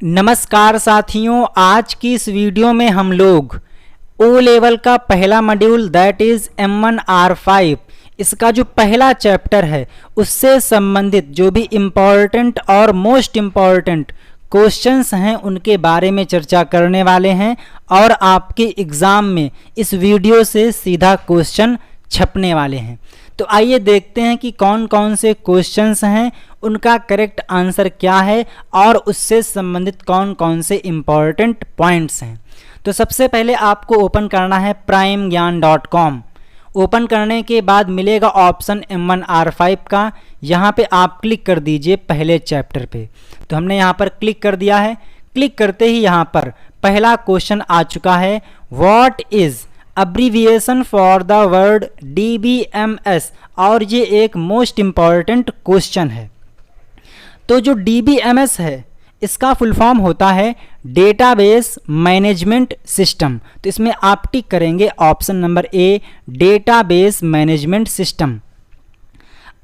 नमस्कार साथियों, आज की इस वीडियो में हम लोग ओ लेवल का पहला मॉड्यूल दैट इज M1R5 इसका जो पहला चैप्टर है उससे संबंधित जो भी इम्पॉर्टेंट और मोस्ट इम्पॉर्टेंट क्वेश्चंस हैं उनके बारे में चर्चा करने वाले हैं और आपके एग्ज़ाम में इस वीडियो से सीधा क्वेश्चन छपने वाले हैं। तो आइए देखते हैं कि कौन कौन से क्वेश्चंस हैं, उनका करेक्ट आंसर क्या है और उससे संबंधित कौन कौन से इम्पॉर्टेंट पॉइंट्स हैं। तो सबसे पहले आपको ओपन करना है primegyan.com। ओपन करने के बाद मिलेगा ऑप्शन M1R5 का, यहाँ पे आप क्लिक कर दीजिए पहले चैप्टर पे। तो हमने यहाँ पर क्लिक कर दिया है। क्लिक करते ही यहाँ पर पहला क्वेश्चन आ चुका है, what is abbreviation for the word DBMS, और ये एक मोस्ट इम्पॉर्टेंट क्वेश्चन है। तो जो DBMS है इसका फुल फॉर्म होता है डेटाबेस मैनेजमेंट सिस्टम। तो इसमें आप टिक करेंगे ऑप्शन नंबर ए, डेटाबेस मैनेजमेंट सिस्टम।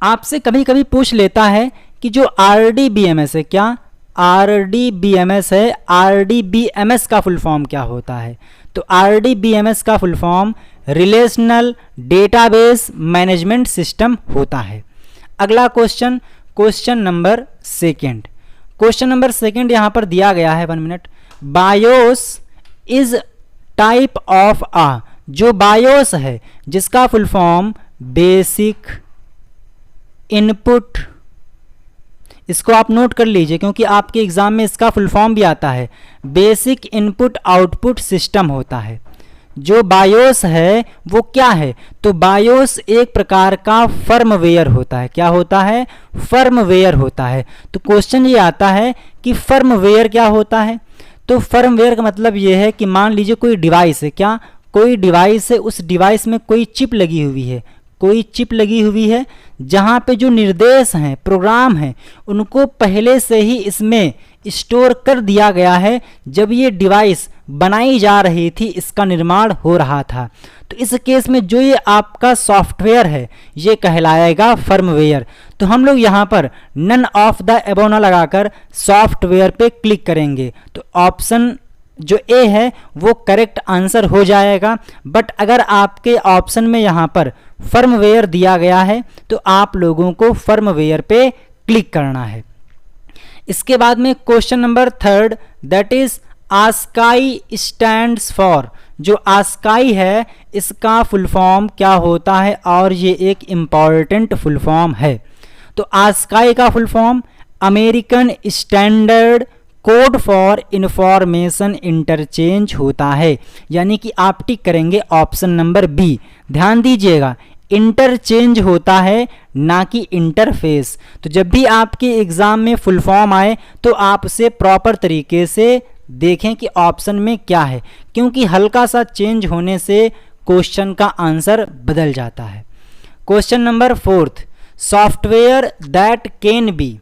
आपसे कभी कभी पूछ लेता है कि जो RDBMS है, क्या RDBMS है, RDBMS का फुल फॉर्म क्या होता है? तो RDBMS का full form relational database management system होता है। अगला question, question number second. Question number second यहाँ पर दिया गया है, 1 minute. BIOS is type of a, जो बायोस है जिसका फुल फॉर्म बेसिक इनपुट, इसको आप नोट कर लीजिए क्योंकि आपके एग्जाम में इसका फुल फॉर्म भी आता है, बेसिक इनपुट आउटपुट सिस्टम होता है। जो बायोस है वो क्या है? तो बायोस एक प्रकार का फर्मवेयर होता है। क्या होता है? फर्मवेयर होता है। तो क्वेश्चन ये आता है कि फर्मवेयर क्या होता है? तो फर्मवेयर का मतलब ये है कि मान लीजिए कोई डिवाइस है, क्या कोई डिवाइस है, उस डिवाइस में कोई चिप लगी हुई है, कोई चिप लगी हुई है जहाँ पे जो निर्देश हैं, प्रोग्राम हैं, उनको पहले से ही इसमें स्टोर कर दिया गया है। जब ये डिवाइस बनाई जा रही थी, इसका निर्माण हो रहा था, तो इस केस में जो ये आपका सॉफ्टवेयर है ये कहलाएगा फर्मवेयर। तो हम लोग यहाँ पर नन ऑफ द एबव ना लगाकर सॉफ्टवेयर पे क्लिक करेंगे तो ऑप्शन जो ए है वो करेक्ट आंसर हो जाएगा। बट अगर आपके ऑप्शन में यहाँ पर फर्मवेयर दिया गया है तो आप लोगों को फर्मवेयर पे क्लिक करना है। इसके बाद में question number third, that is ASCII stands for. जो आस्काई है इसका फुल फॉर्म क्या होता है और ये एक इम्पॉर्टेंट फुल फॉर्म है। तो आस्काई का full form American standard code for information interchange होता है, यानी कि आप टिक करेंगे ऑप्शन नंबर बी। ध्यान दीजिएगा, इंटरचेंज होता है ना कि इंटरफेस। तो जब भी आपके एग्जाम में फुल फॉर्म आए तो आप उसे प्रॉपर तरीके से देखें कि ऑप्शन में क्या है, क्योंकि हल्का सा चेंज होने से क्वेश्चन का आंसर बदल जाता है। Question number fourth, software that can be,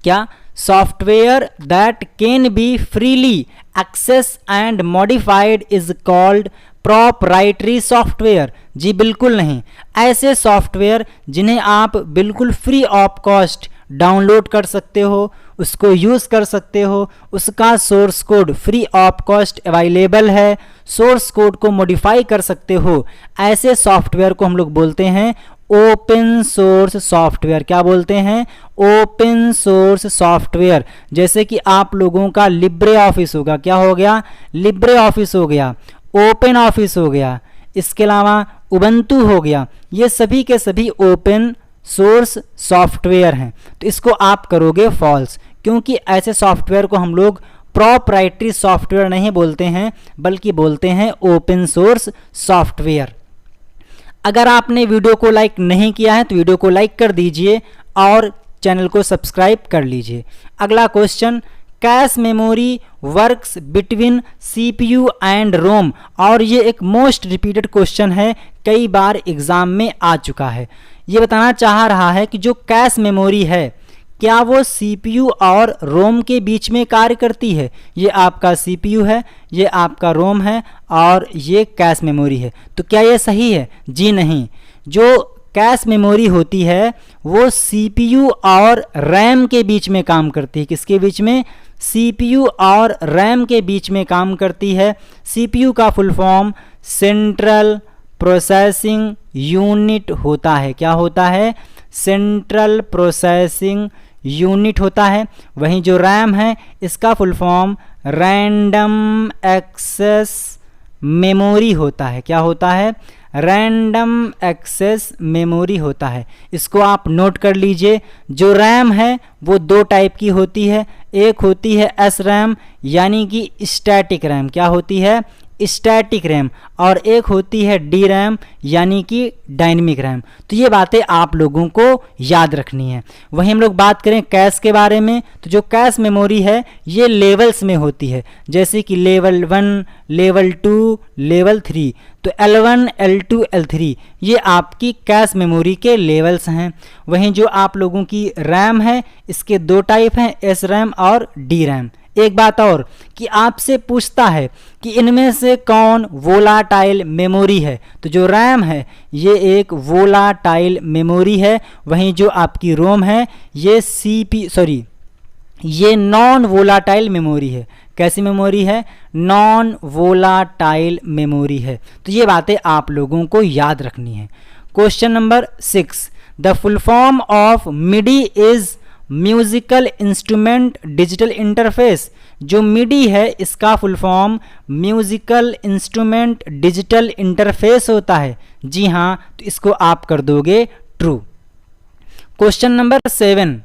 क्या software that can be freely access and modified is called proprietary software. जी बिल्कुल नहीं, ऐसे सॉफ्टवेयर जिन्हें आप बिल्कुल फ्री ऑफ कॉस्ट डाउनलोड कर सकते हो, उसको यूज़ कर सकते हो, उसका source code free of cost available है, सोर्स कोड को मॉडिफाई कर सकते हो, ऐसे सॉफ्टवेयर को हम लोग बोलते हैं ओपन सोर्स सॉफ्टवेयर। क्या बोलते हैं? Open source software. जैसे कि आप लोगों का लिब्रे ऑफिस होगा, क्या हो गया? लिब्रे ऑफिस हो गया, ओपन ऑफिस हो गया, इसके अलावा उबंटू हो गया, ये सभी के सभी ओपन सोर्स सॉफ्टवेयर हैं। तो इसको आप करोगे फॉल्स, क्योंकि ऐसे सॉफ्टवेयर को हम लोग प्रोप्राइटरी सॉफ्टवेयर नहीं बोलते हैं बल्कि बोलते हैं ओपन सोर्स सॉफ्टवेयर। अगर आपने वीडियो को लाइक नहीं किया है तो वीडियो को लाइक कर दीजिए और चैनल को सब्सक्राइब कर लीजिए। अगला question, cache memory works between CPU and ROM, और ये एक मोस्ट रिपीटेड क्वेश्चन है, कई बार एग्जाम में आ चुका है। ये बताना चाह रहा है कि जो कैश मेमोरी है क्या वो CPU और रोम के बीच में कार्य करती है? ये आपका CPU है, ये आपका रोम है और ये कैश मेमोरी है। तो क्या ये सही है? जी नहीं। जो कैश मेमोरी होती है वो CPU और रैम के बीच में काम करती है। किसके बीच में? CPU और RAM के बीच में काम करती है। CPU का full form central processing unit होता है। क्या होता है? सेंट्रल प्रोसेसिंग यूनिट होता है। वहीं जो RAM है इसका full form random access memory होता है। क्या होता है? रैंडम एक्सेस मेमोरी होता है। इसको आप नोट कर लीजिए। जो रैम है वो दो टाइप की होती है। एक होती है SRAM यानी कि स्टैटिक रैम। क्या होती है? Static RAM. और एक होती है DRAM यानी कि डायनेमिक रैम। तो ये बातें आप लोगों को याद रखनी है। वहीं हम लोग बात करें कैश के बारे में, तो जो कैश मेमोरी है ये लेवल्स में होती है, जैसे कि लेवल 1, लेवल 2, लेवल 3। तो L1, L2, L3 ये आपकी कैश मेमोरी के लेवल्स हैं। वहीं जो आप लोगों की रैम है इसके दो टाइप हैं, SRAM और DRAM। एक बात और कि आपसे पूछता है कि इनमें से कौन वोलाटाइल मेमोरी है, तो जो रैम है ये एक वोलाटाइल मेमोरी है। वहीं जो आपकी रोम है ये नॉन वोलाटाइल मेमोरी है। कैसी मेमोरी है? नॉन वोलाटाइल मेमोरी है। तो ये बातें आप लोगों को याद रखनी है। Question number 6, the full form of MIDI is musical instrument digital interface. जो मिडी है इसका full form musical instrument digital interface होता है। जी हाँ, तो इसको आप कर दोगे true. Question number 7,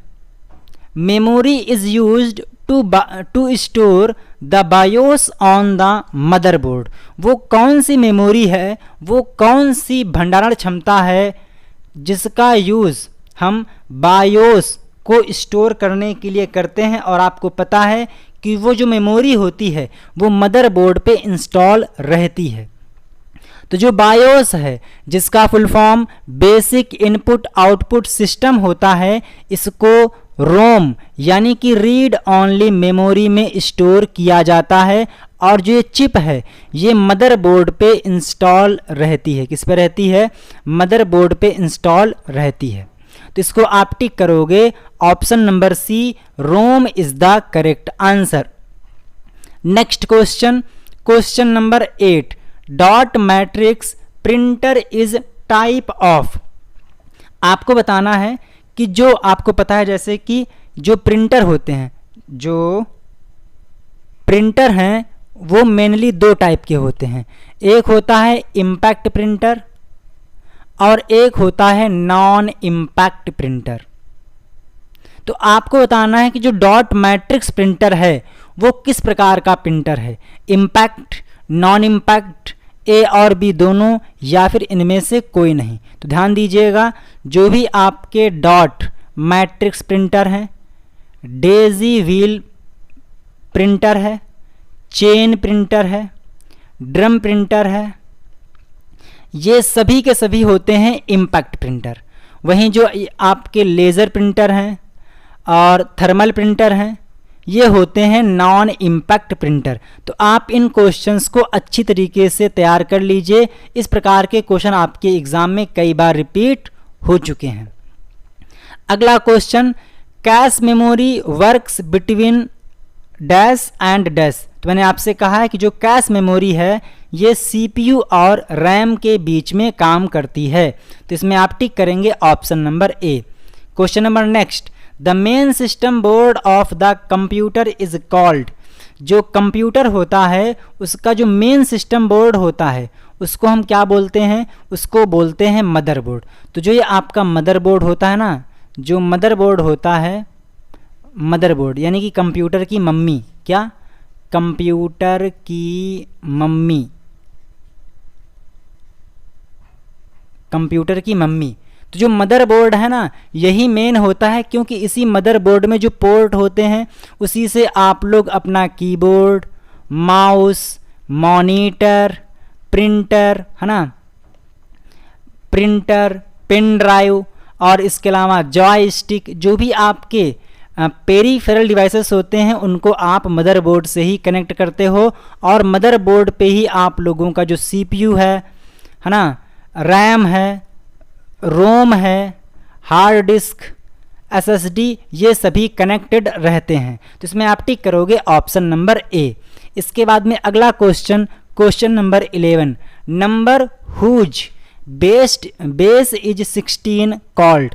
memory is used to store the BIOS on the motherboard. वो कौन सी मेमोरी है, वो कौन सी भंडारण क्षमता है जिसका यूज़ हम बायोस को स्टोर करने के लिए करते हैं? और आपको पता है कि वो जो मेमोरी होती है वो मदरबोर्ड पे इंस्टॉल रहती है। तो जो बायोस है जिसका full form basic input output system होता है, इसको रोम यानी कि रीड ऑनली मेमोरी में स्टोर किया जाता है। और जो ये चिप है ये मदरबोर्ड पे इंस्टॉल रहती है। किस पे रहती है? मदरबोर्ड पे इंस्टॉल रहती है। तो इसको आप टिक करोगे। Option number C, ROM is the correct answer. Next question, question number 8, dot matrix printer is type of. आपको बताना है कि जो आपको पता है जैसे कि जो प्रिंटर होते हैं, जो प्रिंटर हैं वो मेनली दो टाइप के होते हैं। एक होता है इम्पैक्ट प्रिंटर और एक होता है नॉन इम्पैक्ट प्रिंटर। तो आपको बताना है कि जो डॉट मैट्रिक्स प्रिंटर है वो किस प्रकार का प्रिंटर है, इम्पैक्ट, नॉन इम्पैक्ट, ए और बी दोनों, या फिर इनमें से कोई नहीं। तो ध्यान दीजिएगा, जो भी आपके डॉट मैट्रिक्स प्रिंटर हैं, डेजी व्हील प्रिंटर है, चेन प्रिंटर है, ड्रम प्रिंटर है, ये सभी के सभी होते हैं इम्पैक्ट प्रिंटर। वहीं जो आपके लेज़र प्रिंटर हैं और थर्मल प्रिंटर हैं ये होते हैं नॉन इम्पैक्ट प्रिंटर। तो आप इन क्वेश्चंस को अच्छी तरीके से तैयार कर लीजिए। इस प्रकार के क्वेश्चन आपके एग्जाम में कई बार रिपीट हो चुके हैं। अगला question, cache memory works between dash and dash. तो मैंने आपसे कहा है कि जो कैश मेमोरी है ये CPU और रैम के बीच में काम करती है। तो इसमें आप टिक करेंगे option number A. Question number next, the main system board of the computer is called. जो कंप्यूटर होता है उसका जो मेन सिस्टम बोर्ड होता है उसको हम क्या बोलते हैं? उसको बोलते हैं मदरबोर्ड। तो जो ये आपका मदरबोर्ड होता है ना, जो मदरबोर्ड होता है, मदरबोर्ड यानी कि कंप्यूटर की मम्मी, क्या? कंप्यूटर की मम्मी, कंप्यूटर की मम्मी। तो जो मदरबोर्ड है ना यही मेन होता है, क्योंकि इसी मदरबोर्ड में जो पोर्ट होते हैं उसी से आप लोग अपना कीबोर्ड, माउस, मॉनिटर, प्रिंटर, है ना, प्रिंटर, पेन ड्राइव और इसके अलावा जॉयस्टिक, जो भी आपके पेरीफेरल डिवाइसेस होते हैं उनको आप मदरबोर्ड से ही कनेक्ट करते हो। और मदरबोर्ड पे ही आप लोगों का जो CPU है ना, रैम है, रोम है, हार्ड डिस्क, SSD ये सभी कनेक्टेड रहते हैं। तो इसमें आप टिक करोगे ऑप्शन नंबर ए। इसके बाद में अगला question number 11, number whose base is 16 called.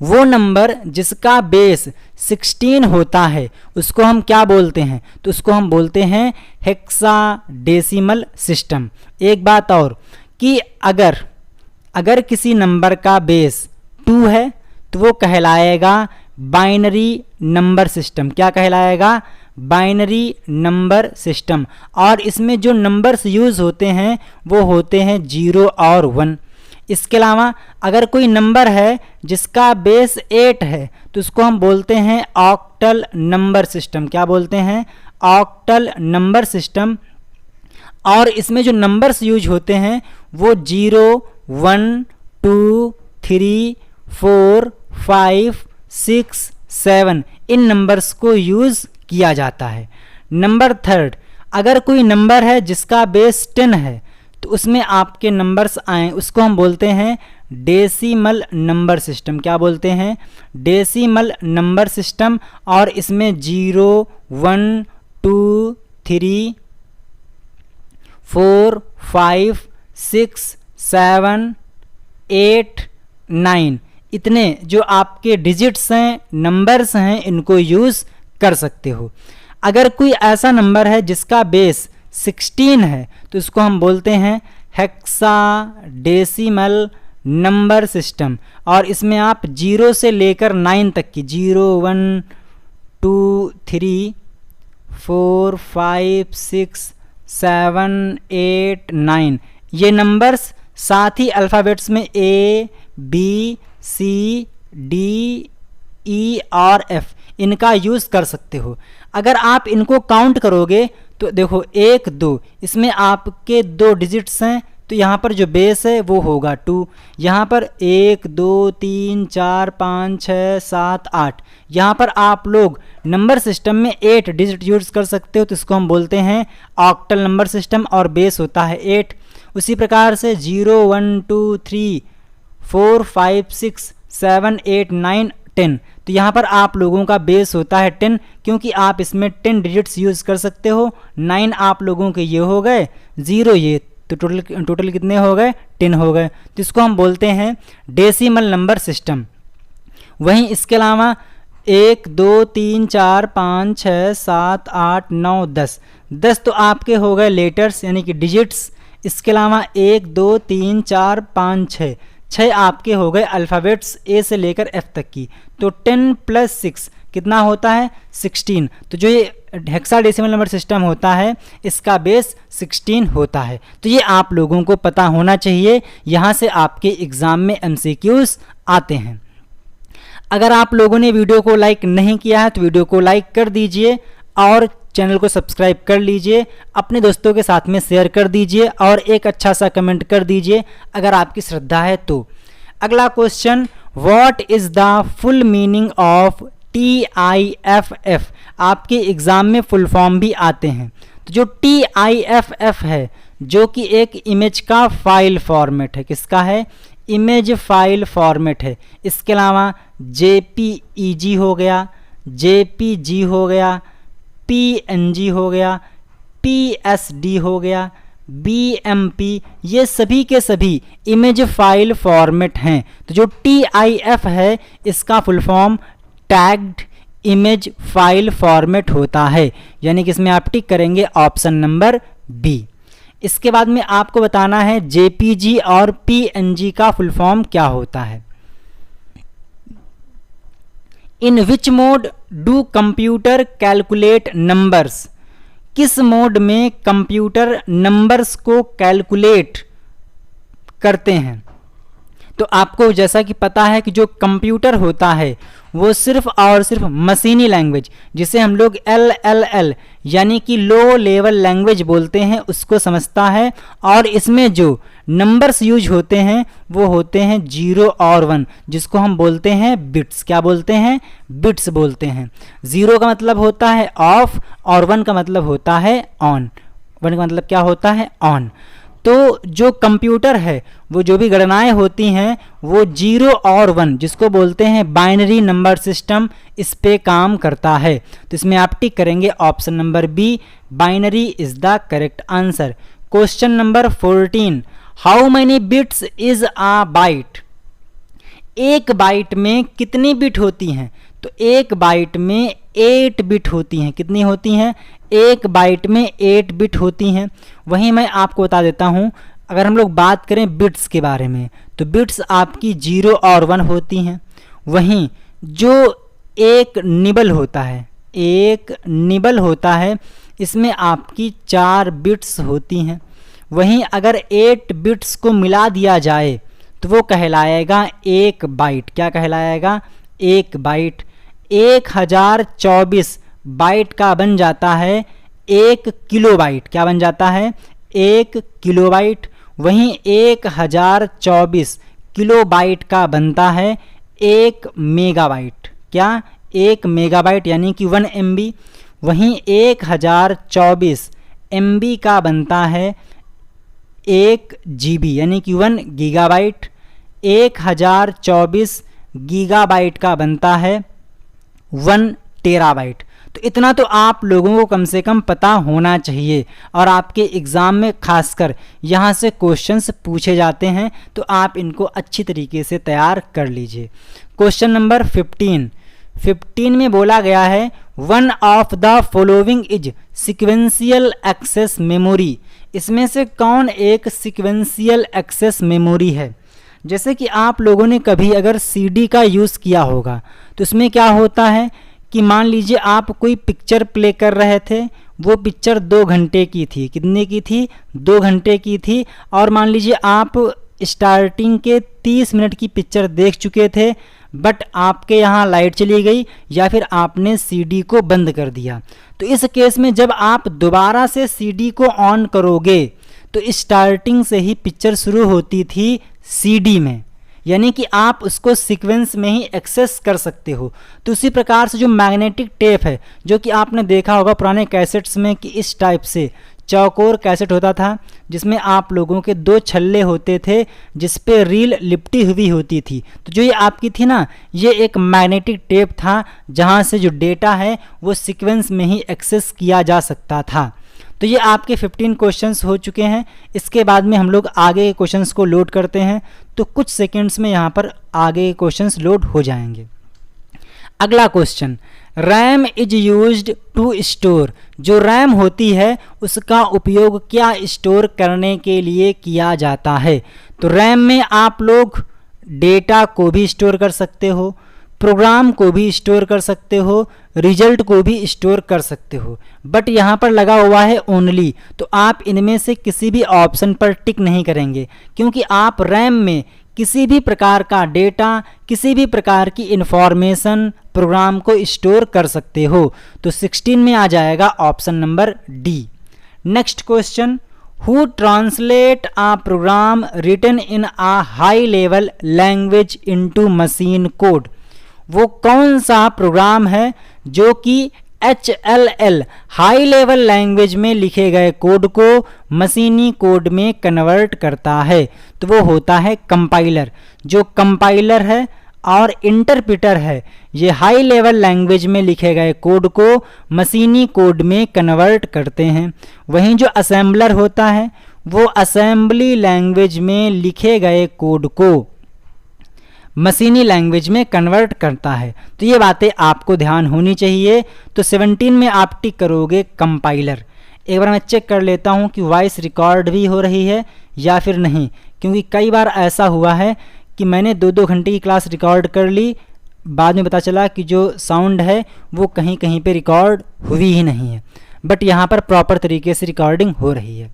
वो नंबर जिसका बेस 16 होता है उसको हम क्या बोलते हैं? तो उसको हम बोलते हैं हेक्साडेसिमल सिस्टम। एक बात और कि अगर किसी नंबर का बेस 2 है तो वो कहलाएगा बाइनरी नंबर सिस्टम। क्या कहलाएगा? Binary number system. और इसमें जो नंबर्स यूज़ होते हैं वो होते हैं 0 और 1। इसके अलावा अगर कोई नंबर है जिसका बेस 8 है तो उसको हम बोलते हैं ऑक्टल नंबर सिस्टम। क्या बोलते हैं? Octal number system. और इसमें जो नंबर्स यूज होते हैं वो 0, 1, 2, 3, 4, 5, 6, 7 इन नंबर्स को यूज़ किया जाता है। नंबर 3, अगर कोई नंबर है जिसका बेस 10 है तो उसमें आपके नंबर्स आए उसको हम बोलते हैं डेसिमल नंबर सिस्टम। क्या बोलते हैं? Decimal number system. और इसमें 0, 1, 2, 3, 4, 5, 6, 7, 8, 9 इतने जो आपके डिजिट्स हैं, नंबर्स हैं, इनको यूज़ कर सकते हो। अगर कोई ऐसा नंबर है जिसका बेस 16 है तो इसको हम बोलते हैं हेक्साडेसिमल नंबर सिस्टम। और इसमें आप 0 से लेकर 9 तक की 0, 1, 2, 3, 4, 5, 6, 7, 8, 9 ये नंबर्स, साथ ही अल्फ़ाबेट्स में A, B, C, D, E और F इनका यूज़ कर सकते हो। अगर आप इनको काउंट करोगे तो देखो 1, 2 इसमें आपके 2 डिजिट्स हैं तो यहाँ पर जो बेस है वो होगा 2। यहाँ पर 1, 2, 3, 4, 5, 6, 7, 8 यहाँ पर आप लोग नंबर सिस्टम में 8 डिजिट यूज़ कर सकते हो तो इसको हम बोलते हैं ऑक्टल नंबर सिस्टम और बेस होता है 8। उसी प्रकार से 0, 1, 2, 3, 4, 5, 6, 7, 8, 9, 10 तो यहाँ पर आप लोगों का बेस होता है 10 क्योंकि आप इसमें 10 डिजिट्स यूज़ कर सकते हो। 9 आप लोगों के ये हो गए, 0 ये, तो टोटल कितने हो गए? 10 हो गए। तो इसको हम बोलते हैं डेसिमल नंबर सिस्टम। वहीं इसके अलावा 1, 2, 3, 4, 5, 6, 7, 8, 9, 10 तो आपके हो गए लेटर्स यानी कि डिजिट्स। इसके अलावा 1, 2, 3, 4, 5, 6 आपके हो गए अल्फ़ाबेट्स A से लेकर F तक की। तो 10 + 6 कितना होता है? 16। तो जो ये हेक्साडेसिमल नंबर सिस्टम होता है इसका बेस 16 होता है। तो ये आप लोगों को पता होना चाहिए, यहाँ से आपके एग्ज़ाम में MCQs आते हैं। अगर आप लोगों ने वीडियो को लाइक नहीं किया है तो वीडियो को लाइक कर दीजिए और चैनल को सब्सक्राइब कर लीजिए, अपने दोस्तों के साथ में शेयर कर दीजिए और एक अच्छा सा कमेंट कर दीजिए अगर आपकी श्रद्धा है तो। अगला question, what is the full meaning of TIFF? आपके एग्ज़ाम में फुल फॉर्म भी आते हैं। तो जो TIFF है जो कि एक इमेज का फाइल फॉर्मेट है। किसका है? इमेज फाइल फॉर्मेट है। इसके अलावा JPEG हो गया, JPG हो गया, PNG हो गया, PSD हो गया, BMP ये सभी के सभी इमेज फाइल फॉर्मेट हैं। तो जो TIF है इसका full form tagged image file format होता है, यानी कि इसमें आप टिक करेंगे ऑप्शन नंबर B। इसके बाद में आपको बताना है JPG और PNG का फुल फॉर्म क्या होता है। In which mode do computer calculate numbers? किस मोड में कंप्यूटर नंबर्स को कैलकुलेट करते हैं? तो आपको जैसा कि पता है कि जो कंप्यूटर होता है वो सिर्फ और सिर्फ मशीनी लैंग्वेज जिसे हम लोग LLL यानी कि लो लेवल लैंग्वेज बोलते हैं उसको समझता है। और इसमें जो नंबर्स यूज होते हैं वो होते हैं 0 और 1 जिसको हम बोलते हैं बिट्स। क्या बोलते हैं? बिट्स बोलते हैं। 0 का मतलब होता है ऑफ और 1 का मतलब होता है ऑन। 1 का मतलब क्या होता है? ऑन। तो जो कंप्यूटर है वो जो भी गणनाएं होती हैं वो 0 और 1 जिसको बोलते हैं बाइनरी नंबर सिस्टम, इस पे काम करता है। तो इसमें आप टिक करेंगे option number B, binary is the correct answer. Question number 14, how many bits is a byte? एक बाइट में कितनी बिट होती हैं? तो एक बाइट में 8 बिट होती हैं। कितनी होती हैं? एक बाइट में 8 बिट होती हैं। वहीं मैं आपको बता देता हूँ, अगर हम लोग बात करें बिट्स के बारे में, तो बिट्स आपकी 0 और 1 होती हैं। वहीं जो एक निबल होता है, एक निबल होता है, इसमें आपकी 4 बिट्स होती हैं। वहीं अगर 8 बिट्स को मिला दिया जाए तो वो कहलाएगा एक बाइट। क्या कहलाएगा? एक बाइट। 1024 बाइट का बन जाता है 1 किलोबाइट। क्या बन जाता है? 1 किलोबाइट। वहीं 1024 किलोबाइट का बनता है 1 मेगाबाइट। क्या? 1 मेगाबाइट यानी कि 1 MB। वहीं 1024 MB का बनता है 1 GB यानी कि 1 गीगाबाइट। 1024 गीगाबाइट का बनता है 1 टेराबाइट। तो इतना तो आप लोगों को कम से कम पता होना चाहिए, और आपके एग्ज़ाम में खासकर यहाँ से क्वेश्चंस पूछे जाते हैं, तो आप इनको अच्छी तरीके से तैयार कर लीजिए। क्वेश्चन नंबर 15 में बोला गया है, one of the following is sequential access memory. इसमें से कौन एक सिक्वेंशियल एक्सेस मेमोरी है? जैसे कि आप लोगों ने कभी अगर CD का यूज़ किया होगा, तो इसमें क्या होता है कि मान लीजिए आप कोई पिक्चर प्ले कर रहे थे, वो पिक्चर 2 घंटे की थी। कितने की थी? 2 घंटे की थी। और मान लीजिए आप स्टार्टिंग के 30 मिनट की पिक्चर देख चुके थे, बट आपके यहाँ लाइट चली गई या फिर आपने CD को बंद कर दिया। तो इस केस में जब आप दोबारा से CD को ऑन करोगे तो स्टार्टिंग से ही पिक्चर शुरू होती थी CD में, यानी कि आप उसको सीक्वेंस में ही एक्सेस कर सकते हो। तो उसी प्रकार से जो मैग्नेटिक टेप है, जो कि आपने देखा होगा पुराने कैसेट्स में कि इस टाइप से चौकोर कैसेट होता था, जिसमें आप लोगों के 2 छल्ले होते थे जिस पे रील लिपटी हुई होती थी। तो जो ये आपकी थी ना, ये एक मैग्नेटिक टेप था जहाँ से जो डेटा है वो सीक्वेंस में ही एक्सेस किया जा सकता था। तो ये आपके 15 क्वेश्चंस हो चुके हैं। इसके बाद में हम लोग आगे के क्वेश्चंस को लोड करते हैं, तो कुछ सेकंड्स में यहाँ पर आगे के क्वेश्चंस लोड हो जाएंगे। अगला question, RAM is used to store. जो रैम होती है उसका उपयोग क्या स्टोर करने के लिए किया जाता है? तो रैम में आप लोग डेटा को भी स्टोर कर सकते हो, प्रोग्राम को भी स्टोर कर सकते हो, रिजल्ट को भी स्टोर कर सकते हो, बट यहाँ पर लगा हुआ है ओनली। तो आप इनमें से किसी भी ऑप्शन पर टिक नहीं करेंगे, क्योंकि आप रैम में किसी भी प्रकार का डेटा, किसी भी प्रकार की इंफॉर्मेशन, प्रोग्राम को स्टोर कर सकते हो। तो 16 में आ जाएगा option number D. Next question, who translate a program written in a high level language into machine code. वो कौन सा प्रोग्राम है जो कि HLL हाई लेवल लैंग्वेज में लिखे गए कोड को मशीनी कोड में कन्वर्ट करता है? तो वो होता है कंपाइलर। जो कंपाइलर है और इंटरप्रेटर है, ये हाई लेवल लैंग्वेज में लिखे गए कोड को मशीनी कोड में कन्वर्ट करते हैं। वहीं जो असेंबलर होता है वो असेंबली लैंग्वेज में लिखे गए कोड को मशीनी लैंग्वेज में कन्वर्ट करता है। तो ये बातें आपको ध्यान होनी चाहिए। तो 17 में आप टिक करोगे कंपाइलर। एक बार मैं चेक कर लेता हूँ कि वॉइस रिकॉर्ड भी हो रही है या फिर नहीं, क्योंकि कई बार ऐसा हुआ है कि मैंने 2-2 घंटे की क्लास रिकॉर्ड कर ली, बाद में पता चला कि जो साउंड है वो कहीं कहीं पे रिकॉर्ड हुई ही नहीं है, बट यहाँ पर प्रॉपर तरीके से रिकॉर्डिंग हो रही है।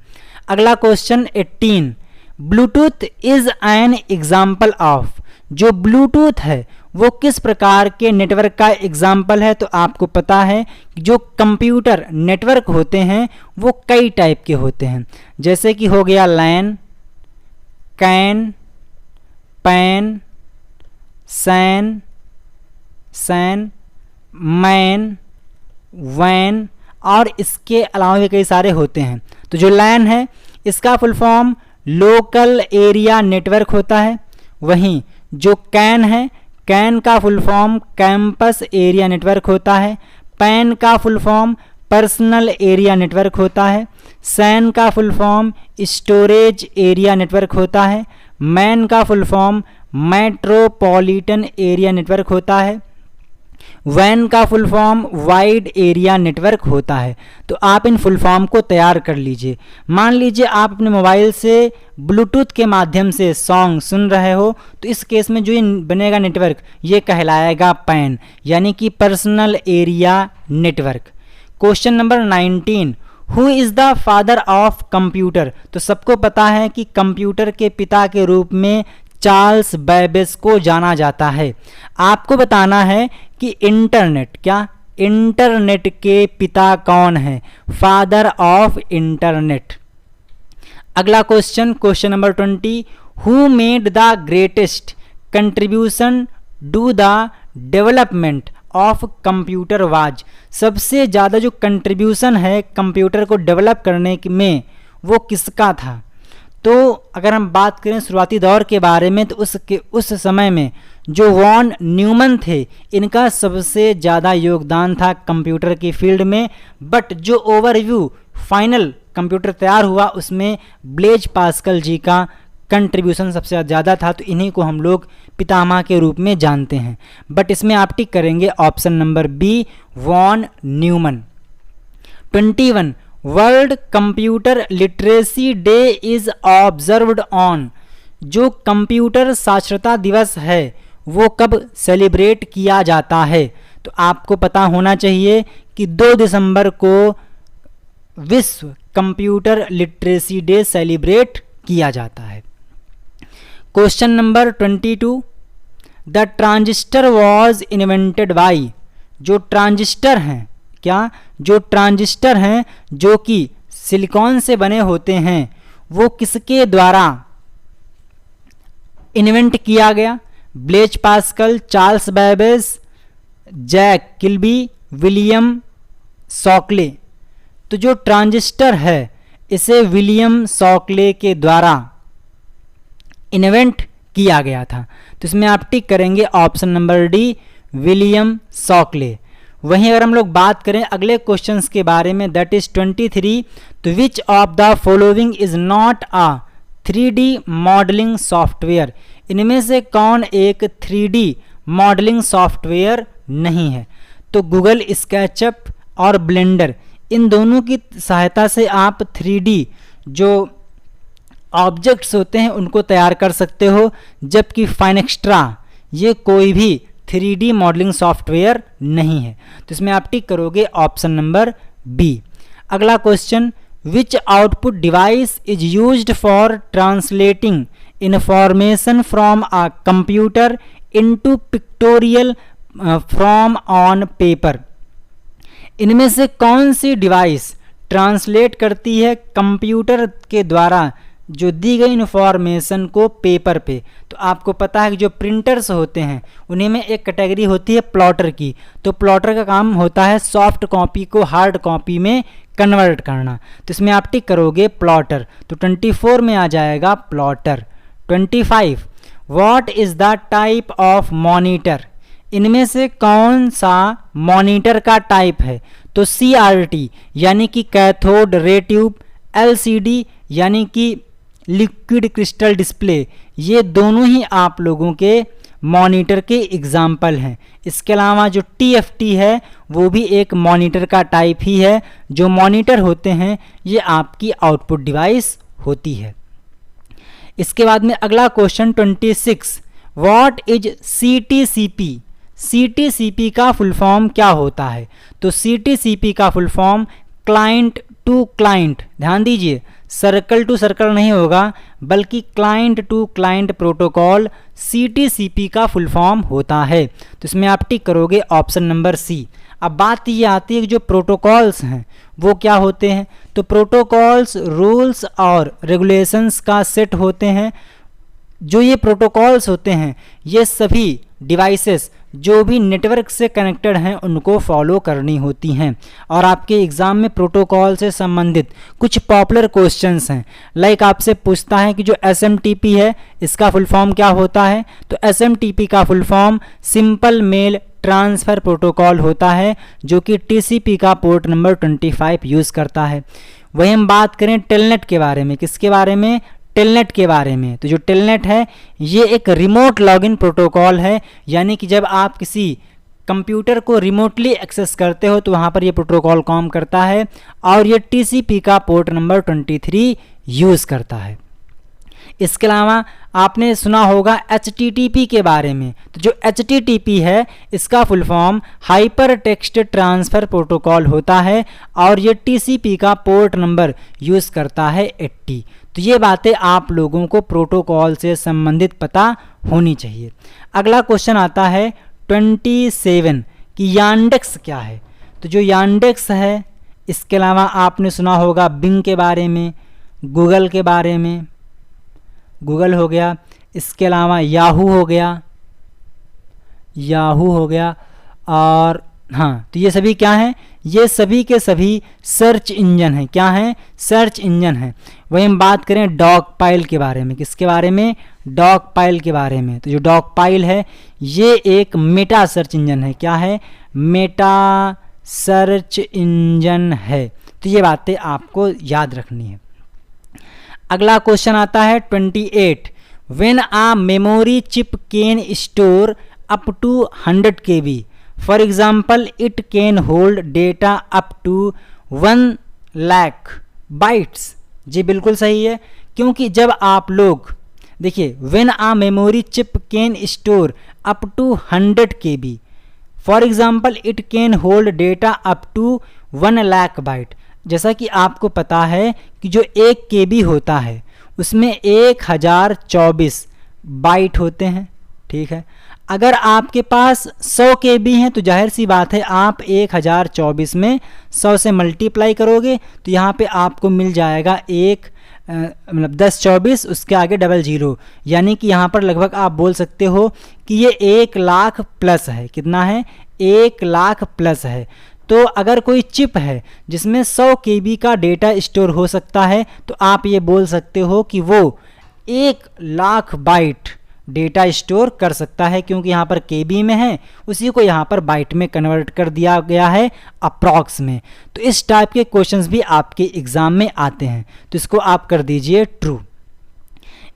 अगला question 18, Bluetooth is an example of. जो ब्लूटूथ है वो किस प्रकार के नेटवर्क का एग्जाम्पल है? तो आपको पता है कि जो कंप्यूटर नेटवर्क होते हैं वो कई टाइप के होते हैं, जैसे कि हो गया LAN, CAN, PAN, SAN, MAN, वैन, और इसके अलावा भी कई सारे होते हैं। तो जो लैन है इसका full form local area network होता है। वहीं जो कैन है, कैन का full form campus area network होता है। पैन का full form personal area network होता है। सैन का full form storage area network होता है। मैन का full form metropolitan area network होता है। वैन का full form wide area network होता है। तो आप इन फुल फॉर्म को तैयार कर लीजिए। मान लीजिए आप अपने मोबाइल से ब्लूटूथ के माध्यम से सॉन्ग सुन रहे हो, तो इस केस में जो ये बनेगा नेटवर्क, ये कहलाएगा पैन, यानी कि personal area network. Question number 19, who is the father of computer? तो सबको पता है कि कंप्यूटर के पिता के रूप में चार्ल्स बैबेज को जाना जाता है। आपको बताना है कि इंटरनेट, क्या इंटरनेट के पिता कौन है? Father of internet. अगला question, question number 20, who made the greatest contribution to the development of computer was? सबसे ज़्यादा जो कंट्रीब्यूशन है कंप्यूटर को डेवलप करने में, वो किसका था? तो अगर हम बात करें शुरुआती दौर के बारे में, तो उस समय में जो वॉन न्यूमन थे, इनका सबसे ज़्यादा योगदान था कंप्यूटर की फील्ड में। बट जो ओवरव्यू फाइनल कंप्यूटर तैयार हुआ, उसमें ब्लेज पास्कल जी का कंट्रीब्यूशन सबसे ज़्यादा था। तो इन्हीं को हम लोग पितामह के रूप में जानते हैं। बट इसमें आप टिक करेंगे option number B, von Neumann. 21, world computer literacy day is observed on? जो कंप्यूटर साक्षरता दिवस है वो कब सेलिब्रेट किया जाता है? तो आपको पता होना चाहिए कि 2 दिसंबर को विश्व कंप्यूटर लिटरेसी डे सेलिब्रेट किया जाता है। Question number 22, the transistor was invented by? जो ट्रांजिस्टर हैं, क्या जो ट्रांजिस्टर हैं जो कि सिलिकॉन से बने होते हैं, वो किसके द्वारा इन्वेंट किया गया? Blaise Pascal, Charles Babbage, Jack Kilby, William Shockley. तो जो ट्रांजिस्टर है इसे विलियम शॉकले के द्वारा इन्वेंट किया गया था। तो इसमें आप टिक करेंगे option number D, William Shockley. वहीं अगर हम लोग बात करें अगले क्वेश्चंस के बारे में, दैट इज 23, तो विच of the following is not a 3D modelling software? इनमें से कौन एक 3D मॉडलिंग सॉफ्टवेयर नहीं है? तो गूगल स्केचअप और ब्लेंडर, इन दोनों की सहायता से आप 3D जो ऑब्जेक्ट्स होते हैं उनको तैयार कर सकते हो, जबकि फाइनेक्स्ट्रा ये कोई भी 3D मॉडलिंग सॉफ्टवेयर नहीं है। तो इसमें आप टिक करोगे ऑप्शन नंबर बी। अगला question, which output device is used for translating information from a computer into pictorial from on paper? इनमें से कौन सी डिवाइस ट्रांसलेट करती है कंप्यूटर के द्वारा जो दी गई इन्फॉर्मेशन को पेपर पे? तो आपको पता है कि जो प्रिंटर्स होते हैं उन्हीं में एक कैटेगरी होती है प्लॉटर की। तो प्लॉटर का काम होता है सॉफ्ट कॉपी को हार्ड कॉपी में कन्वर्ट करना। तो इसमें आप टिक करोगे प्लॉटर। तो 24 में आ जाएगा plotter. 25, what is the type of monitor? इनमें से कौन सा मॉनिटर का टाइप है? तो CRT यानी कि कैथोड रे ट्यूब, LCD यानी कि लिक्विड क्रिस्टल डिस्प्ले, ये दोनों ही आप लोगों के मॉनिटर के एग्जाम्पल हैं। इसके अलावा जो TFT है वो भी एक मॉनिटर का टाइप ही है। जो मॉनिटर होते हैं ये आपकी आउटपुट डिवाइस होती है। इसके बाद में अगला question 26, what is CTCP? CTCP का फुल फॉर्म क्या होता है? तो CTCP का full form client to client, ध्यान दीजिए सर्कल टू सर्कल नहीं होगा बल्कि client to client protocol CTCP का फुल फॉर्म होता है। तो इसमें आप टिक करोगे ऑप्शन नंबर सी। अब बात ये आती है कि जो प्रोटोकॉल्स हैं वो क्या होते हैं? तो प्रोटोकॉल्स रूल्स और रेगुलेशंस का सेट होते हैं। जो ये प्रोटोकॉल्स होते हैं ये सभी डिवाइसेस जो भी नेटवर्क से कनेक्टेड हैं उनको फॉलो करनी होती हैं। और आपके एग्ज़ाम में प्रोटोकॉल से संबंधित कुछ पॉपुलर क्वेश्चंस हैं। लाइक आपसे पूछता है कि जो SMTP है इसका फुल फॉर्म क्या होता है, तो SMTP का full form simple mail transfer protocol होता है, जो कि TCP का पोर्ट नंबर 25 यूज़ करता है। वही हम बात करें टेलनेट के बारे में, किसके बारे में, टेलनेट के बारे में। तो जो टेलनेट है ये एक रिमोट लॉगिन प्रोटोकॉल है, यानी कि जब आप किसी कंप्यूटर को रिमोटली एक्सेस करते हो तो वहाँ पर ये प्रोटोकॉल काम करता है, और ये TCP का पोर्ट नंबर 23 यूज़ करता है। इसके अलावा आपने सुना होगा HTTP के बारे में। तो जो HTTP है इसका full form hyper text transfer protocol होता है, और ये TCP का पोर्ट नंबर यूज़ करता है 80। तो ये बातें आप लोगों को प्रोटोकॉल से संबंधित पता होनी चाहिए। अगला क्वेश्चन आता है 27 कि यांडेक्स क्या है। तो जो यांडेक्स है इसके अलावा आपने सुना होगा बिंग के बारे में, गूगल के बारे में, गूगल हो गया, इसके अलावा याहू हो गया, और हाँ, तो ये सभी क्या हैं, ये सभी के सभी सर्च इंजन हैं। क्या हैं, सर्च इंजन हैं। वही हम बात करें डॉग पाइल के बारे में, किसके बारे में, डॉग पाइल के बारे में। तो जो डॉग पाइल है ये एक मेटा सर्च इंजन है। क्या है, मेटा सर्च इंजन है। तो ये बातें आपको याद रखनी है। अगला क्वेश्चन आता है 28 when a memory chip can store up to 100 KB, for example it can hold data up to 1 lakh bytes. जी बिल्कुल सही है, क्योंकि जब आप लोग देखिए when a memory chip can store up to 100 KB, for example it can hold data up to 1 lakh byte. जैसा कि आपको पता है कि जो 1 KB होता है उसमें 1024 बाइट होते हैं। ठीक है, अगर आपके पास 100 KB हैं तो जाहिर सी बात है आप 1024 में 100 से मल्टीप्लाई करोगे तो यहाँ पे आपको मिल जाएगा मतलब 1024 उसके आगे 00, यानी कि यहाँ पर लगभग आप बोल सकते हो कि ये 1 लाख प्लस है। कितना है, 1 लाख प्लस है। तो अगर कोई चिप है जिसमें 100 KB का डेटा स्टोर हो सकता है तो आप ये बोल सकते हो कि वो 1 लाख बाइट डेटा स्टोर कर सकता है, क्योंकि यहाँ पर KB में है, उसी को यहाँ पर बाइट में कन्वर्ट कर दिया गया है अप्रॉक्स में। तो इस टाइप के क्वेश्चंस भी आपके एग्ज़ाम में आते हैं, तो इसको आप कर दीजिए ट्रू।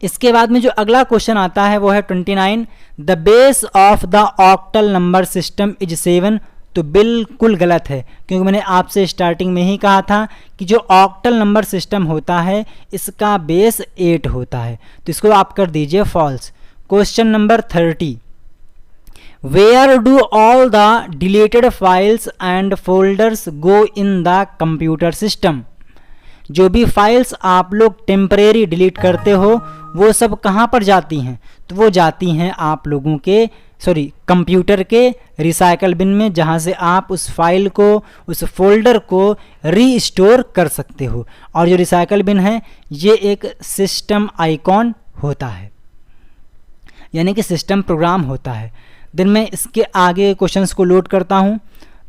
इसके बाद में जो अगला क्वेश्चन आता है वो है 29 the base of the octal number system is 7। तो बिल्कुल गलत है, क्योंकि मैंने आपसे स्टार्टिंग में ही कहा था कि जो ऑक्टल नंबर सिस्टम होता है इसका बेस 8 होता है। तो इसको आप कर दीजिए false. Question number 30 where do all the deleted files and folders go in the computer system. जो भी फाइल्स आप लोग टेम्परेरी डिलीट करते हो वो सब कहाँ पर जाती हैं, तो वो जाती हैं आप लोगों के कंप्यूटर के रिसाइकल बिन में, जहाँ से आप उस फाइल को, उस फोल्डर को रीस्टोर कर सकते हो। और जो रिसाइकल बिन है ये एक सिस्टम आइकॉन होता है, यानी कि सिस्टम प्रोग्राम होता है। दिन में इसके आगे क्वेश्चंस को लोड करता हूँ।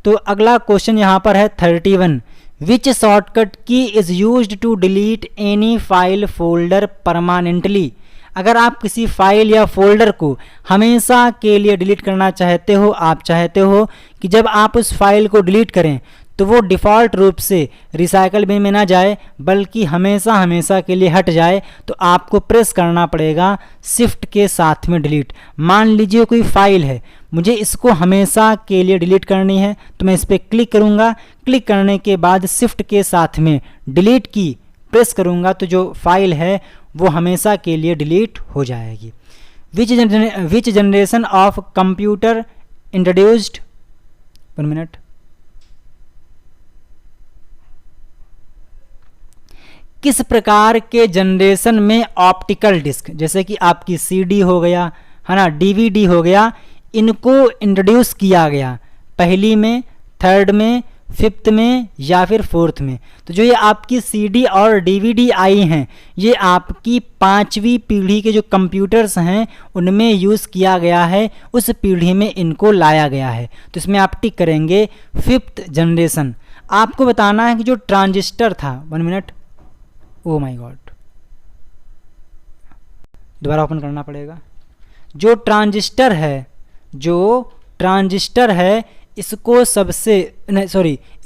तो अगला क्वेश्चन यहाँ पर है 31 which shortcut key is used to delete any file folder permanently. अगर आप किसी फाइल या फोल्डर को हमेशा के लिए डिलीट करना चाहते हो, आप चाहते हो कि जब आप उस फाइल को डिलीट करें तो वो डिफ़ॉल्ट रूप से रिसाइकल बिन में ना जाए बल्कि हमेशा हमेशा के लिए हट जाए, तो आपको प्रेस करना पड़ेगा शिफ्ट के साथ में डिलीट। मान लीजिए कोई फाइल है, मुझे इसको हमेशा के लिए डिलीट करनी है, तो मैं इस पर क्लिक करूँगा। क्लिक करने के बाद शिफ्ट के साथ में डिलीट की प्रेस करूँगा तो जो फाइल है वो हमेशा के लिए डिलीट हो जाएगी। विच generation of computer introduced, 1 minute, किस प्रकार के जनरेशन में ऑप्टिकल डिस्क, जैसे कि आपकी CD हो गया है ना, DVD हो गया, इनको इंट्रोड्यूस किया गया, पहली में, थर्ड में, 5th में या फिर 4th में। तो जो ये आपकी CD और DVD आई हैं, ये आपकी 5वीं पीढ़ी के जो कंप्यूटर्स हैं उनमें यूज़ किया गया है, उस पीढ़ी में इनको लाया गया है। तो इसमें आप टिक करेंगे 5th जनरेशन। आपको बताना है कि जो ट्रांजिस्टर था, 1 मिनट, ओ माय गॉड, दोबारा ओपन करना पड़ेगा। जो ट्रांजिस्टर है इसको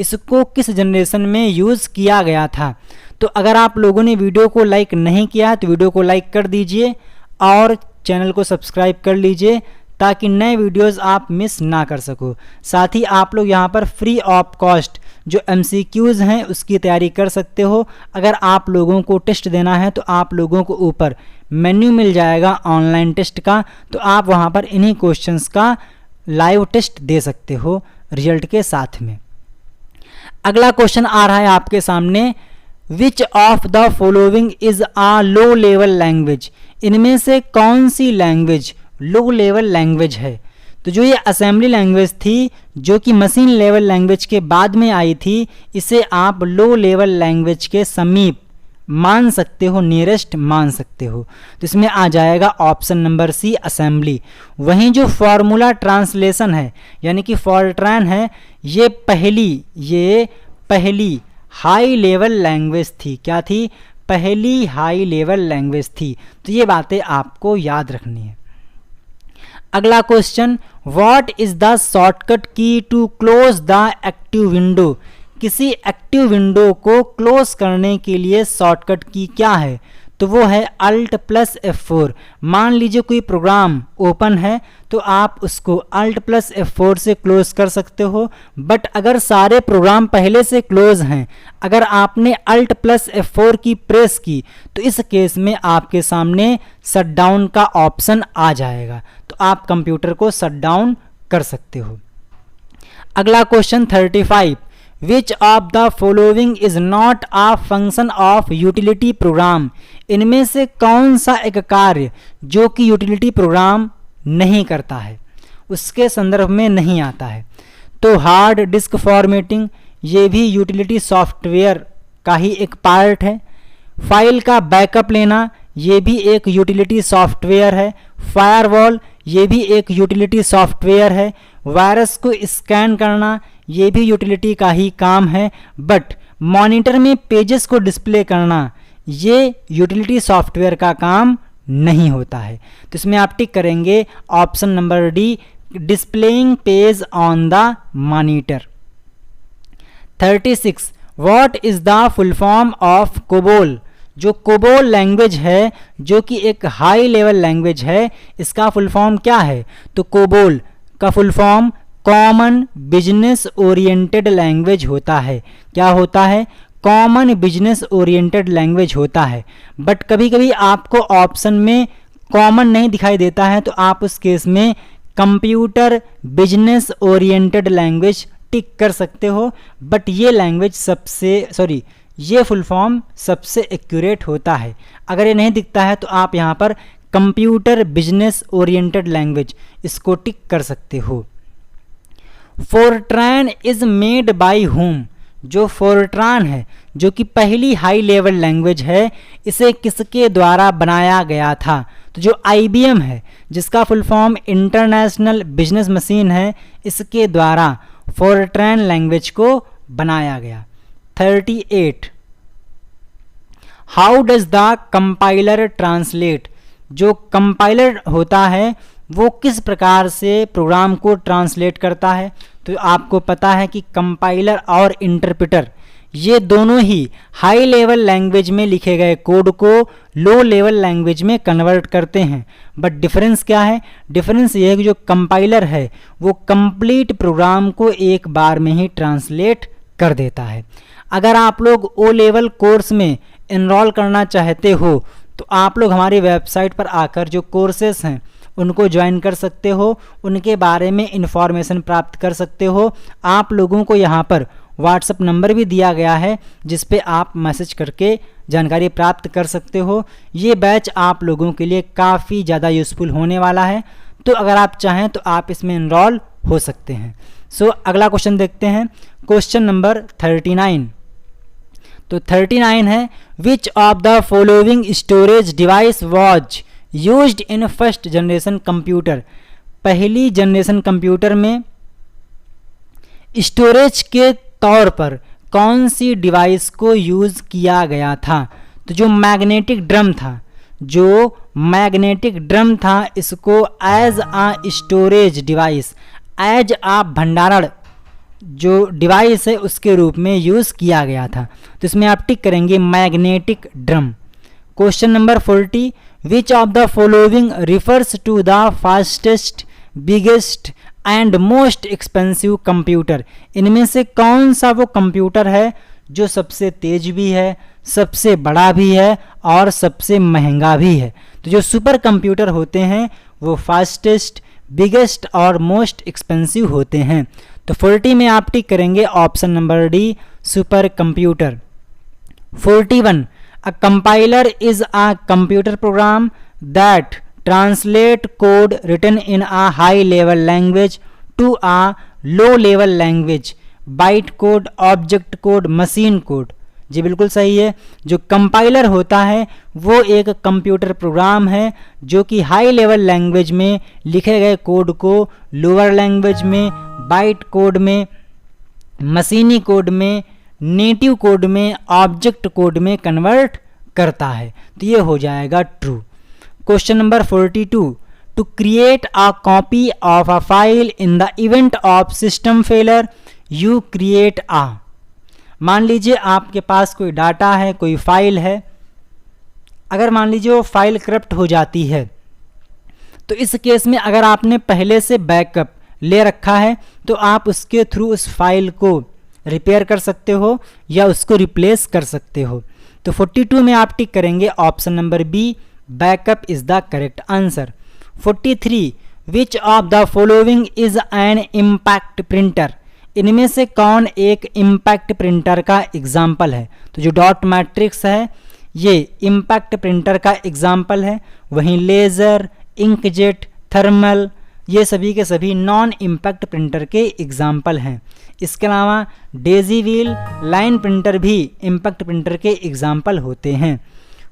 इसको किस जनरेशन में यूज़ किया गया था। तो अगर आप लोगों ने वीडियो को लाइक नहीं किया तो वीडियो को लाइक कर दीजिए और चैनल को सब्सक्राइब कर लीजिए ताकि नए वीडियोस आप मिस ना कर सको। साथ ही आप लोग यहाँ पर फ्री ऑफ कॉस्ट जो MCQs हैं उसकी तैयारी कर सकते हो। अगर आप लोगों को टेस्ट देना है तो आप लोगों को ऊपर मेन्यू मिल जाएगा ऑनलाइन टेस्ट का, तो आप वहाँ पर इन्हीं क्वेश्चंस का लाइव टेस्ट दे सकते हो रिजल्ट के साथ में। अगला क्वेश्चन आ रहा है आपके सामने, which of the following is a low level language. इनमें से कौन सी लैंग्वेज लो लेवल लैंग्वेज है। तो जो ये असेंबली लैंग्वेज थी जो कि मशीन लेवल लैंग्वेज के बाद में आई थी, इसे आप लो लेवल लैंग्वेज के समीप मान सकते हो, नियरेस्ट मान सकते हो। तो इसमें आ जाएगा ऑप्शन नंबर सी, असेंबली। वहीं जो फॉर्मूला ट्रांसलेशन है यानी कि फॉर्ट्रैन है, ये पहली हाई लेवल लैंग्वेज थी। क्या थी? पहली हाई लेवल लैंग्वेज थी। तो ये बातें आपको याद रखनी है। अगला question, what is the shortcut key to close the active window. किसी एक्टिव विंडो को क्लोज करने के लिए शॉर्टकट की क्या है? तो वो है Alt+F4। मान लीजिए कोई प्रोग्राम ओपन है तो आप उसको Alt+F4 से क्लोज कर सकते हो, बट अगर सारे प्रोग्राम पहले से क्लोज हैं, अगर आपने Alt+F4 की प्रेस की तो इस केस में आपके सामने शटडाउन का ऑप्शन आ जाएगा, तो आप कंप्यूटर को शटडाउन कर सकते हो। अगला question 35, which of the following is not a function of utility programme. इनमें से कौन सा एक कार्य जो कि यूटिलिटी प्रोग्राम नहीं करता है, उसके संदर्भ में नहीं आता है। तो हार्ड डिस्क फॉर्मेटिंग, ये भी यूटिलिटी सॉफ्टवेयर का ही एक पार्ट है। फाइल का बैकअप लेना, ये भी एक यूटिलिटी सॉफ्टवेयर है। फायरवॉल, ये भी एक यूटिलिटी सॉफ्टवेयर है। वायरस को स्कैन करना, ये भी यूटिलिटी का ही काम है। बट मॉनिटर में पेजेस को डिस्प्ले करना, ये यूटिलिटी सॉफ्टवेयर का काम नहीं होता है। तो इसमें आप टिक करेंगे option number D, displaying page on the monitor. 36, what is the full form of COBOL. जो कोबोल लैंग्वेज है जो कि एक हाई लेवल लैंग्वेज है, इसका फुल फॉर्म क्या है? तो कोबोल का full form common business oriented language होता है। क्या होता है? कॉमन बिजनेस ओरिएंटेड लैंग्वेज होता है। बट कभी कभी आपको ऑप्शन में कॉमन नहीं दिखाई देता है तो आप उस केस में कंप्यूटर बिजनेस ओरिएंटेड लैंग्वेज टिक कर सकते हो। बट ये लैंग्वेज ये फुल फॉर्म सबसे एक्यूरेट होता है। अगर ये नहीं दिखता है तो आप यहाँ पर कंप्यूटर बिजनेस ओरिएंटेड लैंग्वेज इसको टिक कर सकते हो। Fortran is made by whom. जो फोर्ट्रान है जो कि पहली हाई लेवल लैंग्वेज है, इसे किसके द्वारा बनाया गया था? तो जो IBM है जिसका full form international business machine है, इसके द्वारा फोर्ट्रान लैंग्वेज को बनाया गया। 38, how does the compiler translate. जो कंपाइलर होता है वो किस प्रकार से प्रोग्राम को ट्रांसलेट करता है? तो आपको पता है कि कंपाइलर और इंटरप्रेटर ये दोनों ही हाई लेवल लैंग्वेज में लिखे गए कोड को लो लेवल लैंग्वेज में कन्वर्ट करते हैं। बट डिफरेंस क्या है? डिफरेंस ये है कि जो कंपाइलर है वो कंप्लीट प्रोग्राम को एक बार में ही ट्रांसलेट कर देता है। अगर आप लोग ओ लेवल कोर्स में एनरोल करना चाहते हो तो आप लोग हमारी वेबसाइट पर आकर जो कोर्सेस हैं उनको ज्वाइन कर सकते हो, उनके बारे में इंफॉर्मेशन प्राप्त कर सकते हो। आप लोगों को यहाँ पर व्हाट्सएप नंबर भी दिया गया है जिस पे आप मैसेज करके जानकारी प्राप्त कर सकते हो। ये बैच आप लोगों के लिए काफ़ी ज़्यादा यूज़फुल होने वाला है, तो अगर आप चाहें तो आप इसमें एनरोल हो सकते हैं। सो अगला क्वेश्चन देखते हैं, क्वेश्चन नंबर 39। तो 39 है, विच of the following storage device was used in first generation computer. पहली जनरेशन कंप्यूटर में स्टोरेज के तौर पर कौन सी डिवाइस को यूज़ किया गया था। तो जो मैग्नेटिक ड्रम था इसको एज आ स्टोरेज डिवाइस, एज आ भंडारण जो डिवाइस है उसके रूप में यूज़ किया गया था। तो इसमें आप टिक करेंगे magnetic drum. Question number 40, which of the following refers to the fastest, biggest and most expensive computer. इनमें से कौन सा वो कंप्यूटर है जो सबसे तेज भी है, सबसे बड़ा भी है और सबसे महंगा भी है। तो जो सुपर कंप्यूटर होते हैं वो फास्टेस्ट, बिगेस्ट और मोस्ट एक्सपेंसिव होते हैं। तो 40 में आप टिक करेंगे option number D, super computer. 41, a compiler is a computer program that translate code written in a high level language to a low level language, byte code, object code, machine code. जी बिल्कुल सही है। जो compiler होता है वो एक computer program है जो कि हाई लेवल लैंग्वेज में लिखे गए कोड को लोअर लैंग्वेज में, बाइट कोड में, मशीनी कोड में, नेटिव कोड में, ऑब्जेक्ट कोड में कन्वर्ट करता है। तो ये हो जाएगा true. Question number 42, to create a copy of a file in the event of system failure you create a. मान लीजिए आपके पास कोई डाटा है, कोई फाइल है, अगर मान लीजिए वो फाइल करप्ट हो जाती है तो इस केस में अगर आपने पहले से बैकअप ले रखा है तो आप उसके थ्रू उस फाइल को रिपेयर कर सकते हो या उसको रिप्लेस कर सकते हो। तो 42 में आप टिक करेंगे option number B, backup is the correct answer. 43, which of the following is an impact printer. इनमें से कौन एक इम्पैक्ट प्रिंटर का एग्जाम्पल है। तो जो डॉट मैट्रिक्स है ये इम्पैक्ट प्रिंटर का एग्जाम्पल है, वहीं लेज़र, इंकजेट, थर्मल ये सभी के सभी नॉन इम्पैक्ट प्रिंटर के एग्जाम्पल हैं। इसके अलावा डेजी व्हील, लाइन प्रिंटर भी इम्पैक्ट प्रिंटर के एग्जाम्पल होते हैं।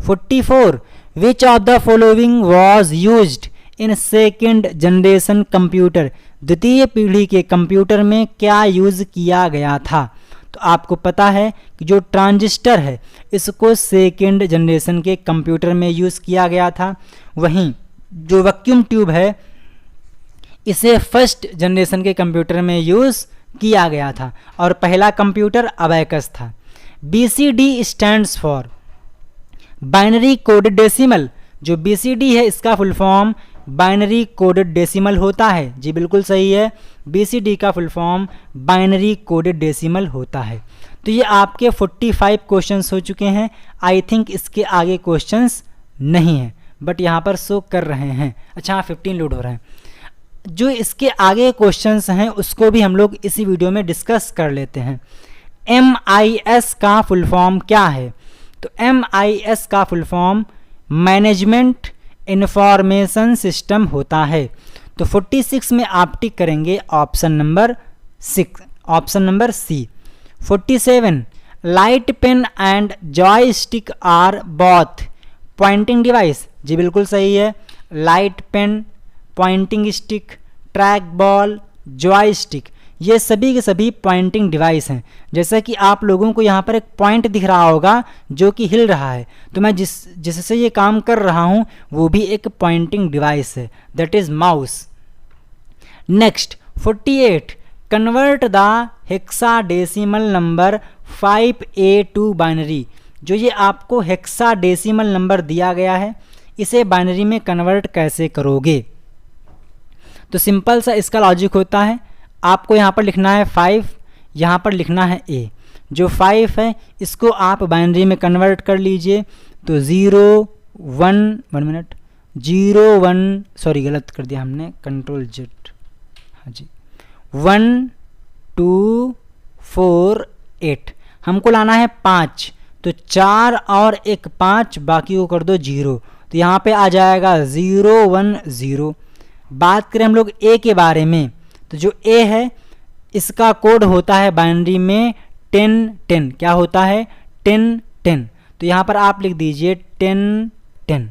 44, विच of the following was used in second generation computer. द्वितीय पीढ़ी के कंप्यूटर में क्या यूज़ किया गया था। तो आपको पता है कि जो ट्रांजिस्टर है इसको सेकेंड जनरेशन के कंप्यूटर में यूज़ किया गया था, वहीं जो वैक्यूम ट्यूब है इसे फर्स्ट जनरेशन के कंप्यूटर में यूज़ किया गया था और पहला कंप्यूटर अबैकस था। BCD stands for binary coded decimal. जो BCD है इसका full form binary coded decimal होता है। जी बिल्कुल सही है, BCD का full form binary coded decimal होता है। तो ये आपके 45 क्वेश्चंस हो चुके हैं। आई थिंक इसके आगे क्वेश्चंस नहीं हैं बट यहाँ पर शो कर रहे हैं। अच्छा हाँ, 15 लोड हो रहे हैं। जो इसके आगे क्वेश्चंस हैं उसको भी हम लोग इसी वीडियो में डिस्कस कर लेते हैं। MIS का फुल फॉर्म क्या है। तो MIS का full form management information system होता है। तो 46 में आप टिक करेंगे option number C. 47, light pen and joystick are both pointing device. जी बिल्कुल सही है, light pen, pointing stick, track ball, joystick ये सभी के सभी पॉइंटिंग डिवाइस हैं। जैसा कि आप लोगों को यहाँ पर एक पॉइंट दिख रहा होगा जो कि हिल रहा है, तो मैं जिससे ये काम कर रहा हूँ वो भी एक पॉइंटिंग डिवाइस है, that is mouse. Next 48, convert the hexadecimal number 5A to binary. जो ये आपको हेक्साडेसिमल नंबर दिया गया है इसे बाइनरी में कन्वर्ट कैसे करोगे। तो सिंपल सा इसका लॉजिक होता है, आपको यहाँ पर लिखना है 5, यहाँ पर लिखना है A। जो 5 है इसको आप बाइनरी में कन्वर्ट कर लीजिए। तो 0 1 सॉरी गलत कर दिया हमने, कंट्रोल जेड, हाँ जी, 1 2 4 8 हमको लाना है 5। तो 4 और एक 5 बाकी को कर दो 0, तो यहाँ पे आ जाएगा 0 1 0। बात करें हम लोग A के बारे में तो जो A है इसका कोड होता है बाइनरी में 1010। क्या होता है? 1010। तो यहाँ पर आप लिख दीजिए 1010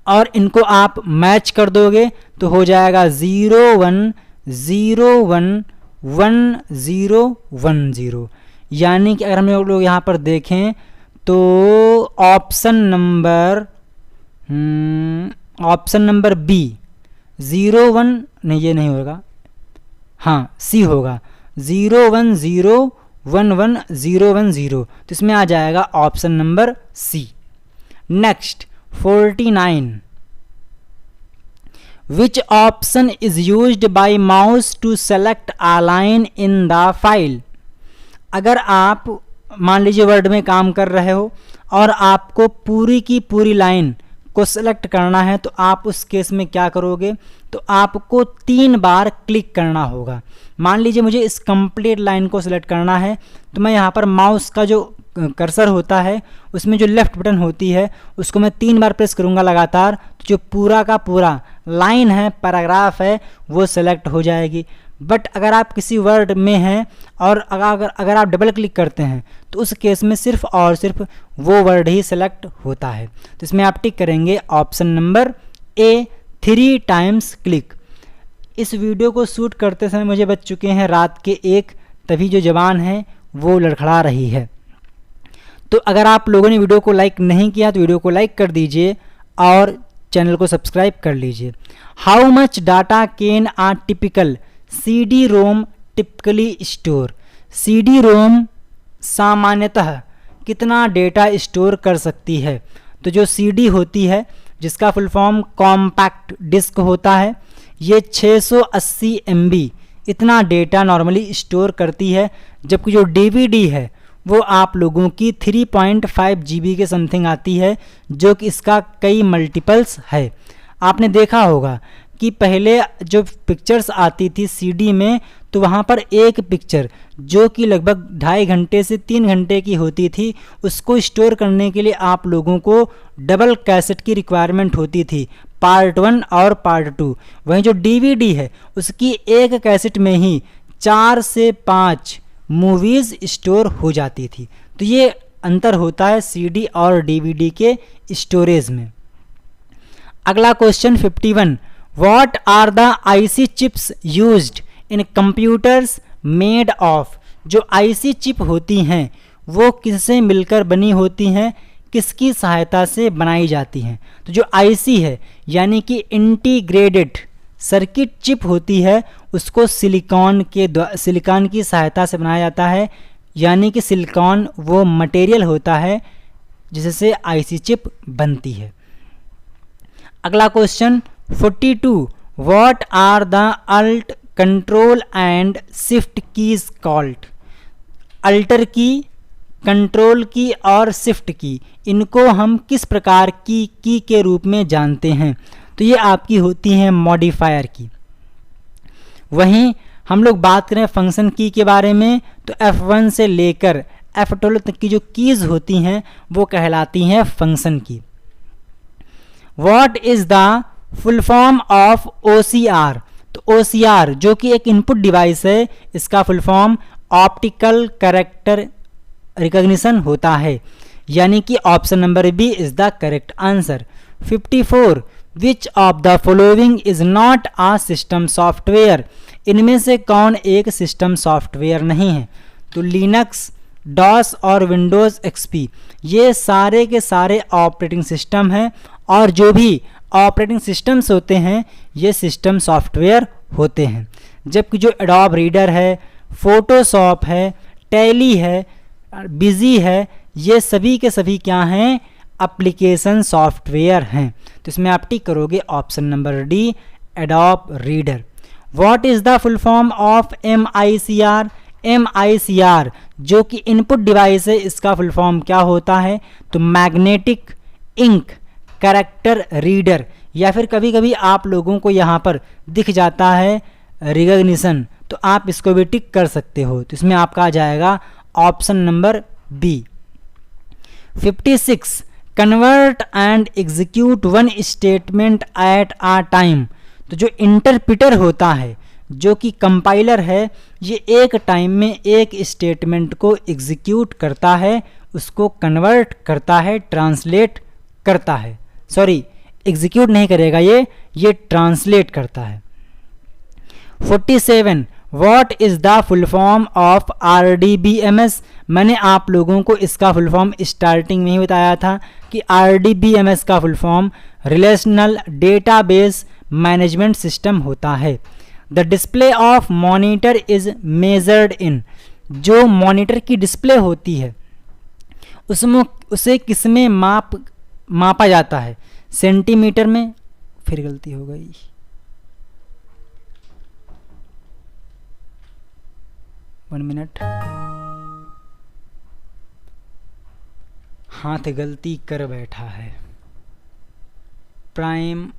और इनको आप मैच कर दोगे तो हो जाएगा 01011010। यानी कि अगर हम लोग यहाँ पर देखें तो ऑप्शन नंबर बी 01, नहीं ये नहीं होगा, हाँ सी होगा 01011010। तो इसमें आ जाएगा option number C. Next 49, which option is used by mouse to select a line in the file? अगर आप मान लीजिए वर्ड में काम कर रहे हो और आपको पूरी की पूरी लाइन को सेलेक्ट करना है तो आप उस केस में क्या करोगे? तो आपको 3 बार क्लिक करना होगा। मान लीजिए मुझे इस कंप्लीट लाइन को सिलेक्ट करना है तो मैं यहाँ पर माउस का जो कर्सर होता है उसमें जो लेफ़्ट बटन होती है उसको मैं 3 बार प्रेस करूँगा लगातार, तो जो पूरा का पूरा लाइन है, पैराग्राफ है, वो सेलेक्ट हो जाएगी। बट अगर आप किसी वर्ड में हैं और अगर आप डबल क्लिक करते हैं तो उस केस में सिर्फ और सिर्फ वो वर्ड ही सेलेक्ट होता है। तो इसमें आप टिक करेंगे ऑप्शन नंबर ए 3 टाइम्स क्लिक। इस वीडियो को शूट करते समय मुझे बज चुके हैं रात के 1, तभी जो ज़बान है वो लड़खड़ा रही है। तो अगर आप लोगों ने वीडियो को लाइक नहीं किया तो वीडियो को लाइक कर दीजिए और चैनल को सब्सक्राइब कर लीजिए। How much data can a typical CD ROM typically store? CD ROM सामान्यतः कितना डेटा स्टोर कर सकती है? तो जो CD होती है जिसका फुल फॉर्म कॉम्पैक्ट डिस्क होता है, ये 680 MB इतना डेटा नॉर्मली स्टोर करती है, जबकि जो DVD है वो आप लोगों की 3.5 GB के समथिंग आती है, जो कि इसका कई मल्टीपल्स है। आपने देखा होगा कि पहले जो पिक्चर्स आती थी CD में तो वहाँ पर एक पिक्चर जो कि लगभग 2.5 घंटे से 3 घंटे की होती थी, उसको स्टोर करने के लिए आप लोगों को डबल कैसेट की रिक्वायरमेंट होती थी, पार्ट 1 और पार्ट 2। वहीं जो DVD है उसकी एक कैसेट में ही 4 से 5 मूवीज़ स्टोर हो जाती थी। तो ये अंतर होता है CD और DVD के स्टोरेज में। अगला question 51, what are the IC chips used in computers made of? जो IC चिप होती हैं वो किससे मिलकर बनी होती हैं, किसकी सहायता से बनाई जाती हैं? तो जो IC है यानी कि इंटीग्रेटेड सर्किट चिप होती है उसको सिलिकॉन की सहायता से बनाया जाता है, यानी कि सिलिकॉन वो मटेरियल होता है जिससे IC चिप बनती है। अगला question 42, what are the alt control and shift keys called? Alter key, control key और शिफ्ट की, इनको हम किस प्रकार की के रूप में जानते हैं? तो ये आपकी होती हैं मॉडिफायर की। वहीं हम लोग बात करें फंक्शन की के बारे में तो F1 से लेकर F12 तक की जो कीज़ होती हैं वो कहलाती हैं फंक्शन की। What is the full form of OCR? तो OCR जो कि एक इनपुट डिवाइस है, इसका full form optical character recognition होता है, यानी कि option number B is the correct answer. 54, which of the following is not a system software? इनमें से कौन एक सिस्टम सॉफ्टवेयर नहीं है? तो लिनक्स, डॉस और विंडोज़ XP ये सारे के सारे ऑपरेटिंग सिस्टम हैं, और जो भी ऑपरेटिंग सिस्टम्स होते हैं ये सिस्टम सॉफ्टवेयर होते हैं। जबकि जो एडोब रीडर है, फोटोशॉप है, टैली है, बिजी है, ये सभी के सभी क्या हैं? एप्लीकेशन सॉफ्टवेयर हैं। तो इसमें आप टिक करोगे option number D adobe reader. What is the full form of MICR? MICR जो कि इनपुट डिवाइस है, इसका फुल फॉर्म क्या होता है? तो मैग्नेटिक इंक कैरेक्टर रीडर, या फिर कभी कभी आप लोगों को यहाँ पर दिख जाता है रिकॉग्निशन, तो आप इसको भी टिक कर सकते हो। तो इसमें आपका आ जाएगा option number B. 56, convert and execute one statement at a time. तो जो इंटरप्रिटर होता है, जो कि कंपाइलर है, ये एक टाइम में एक स्टेटमेंट को एग्जीक्यूट करता है, उसको कन्वर्ट करता है, ट्रांसलेट करता है। सॉरी, एग्जीक्यूट नहीं करेगा, ये ट्रांसलेट करता है। 47 what is the full form of RDBMS। मैंने आप लोगों को इसका फुल फॉर्म स्टार्टिंग में ही बताया था कि RDBMS का full form relational database management system होता है। The display of monitor is measured in. जो मॉनिटर की डिस्प्ले होती है उसमें उसे किस में मापा जाता है? सेंटीमीटर में। फिर गलती हो गई, वन मिनट, हाथ गलती कर बैठा है। प्राइम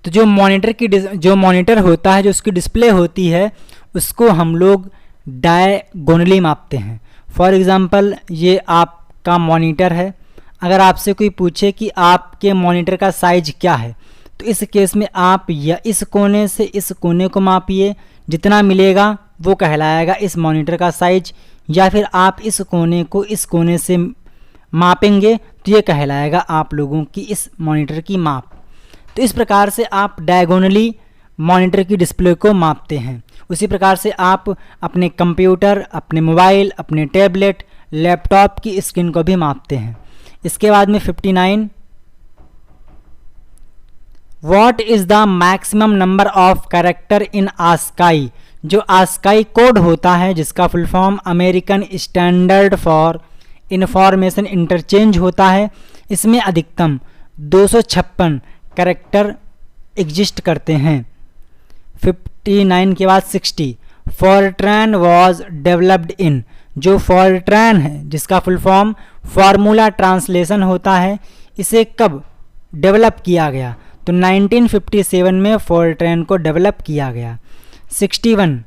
तो जो मॉनिटर होता है, जो उसकी डिस्प्ले होती है, उसको हम लोग डायगोनली मापते हैं। फॉर एग्जांपल, ये आपका मॉनिटर है। अगर आपसे कोई पूछे कि आपके मॉनिटर का साइज क्या है, तो इस केस में आप या इस कोने से इस कोने को मापिए, जितना मिलेगा वो कहलाएगा इस मॉनिटर का साइज, या फिर आप इस कोने को इस कोने से मापेंगे तो ये कहलाएगा आप लोगों की इस मॉनिटर की माप। तो इस प्रकार से आप डायगोनली मॉनिटर की डिस्प्ले को मापते हैं। उसी प्रकार से आप अपने कंप्यूटर, अपने मोबाइल, अपने टैबलेट, लैपटॉप की स्क्रीन को भी मापते हैं। इसके बाद में 59 what is the maximum number of character in ASCII. जो आस्काई कोड होता है, जिसका full form American standard for information interchange होता है, इसमें अधिकतम 256 कैरेक्टर एग्जिस्ट करते हैं। 59 के बाद 60 फॉरट्रैन वॉज डेवलप्ड इन। जो फॉरट्रैन है, जिसका फुल फॉर्म फार्मूला ट्रांसलेशन होता है, इसे कब डेवलप किया गया? तो 1957 में फॉरट्रैन को डेवलप किया गया। 61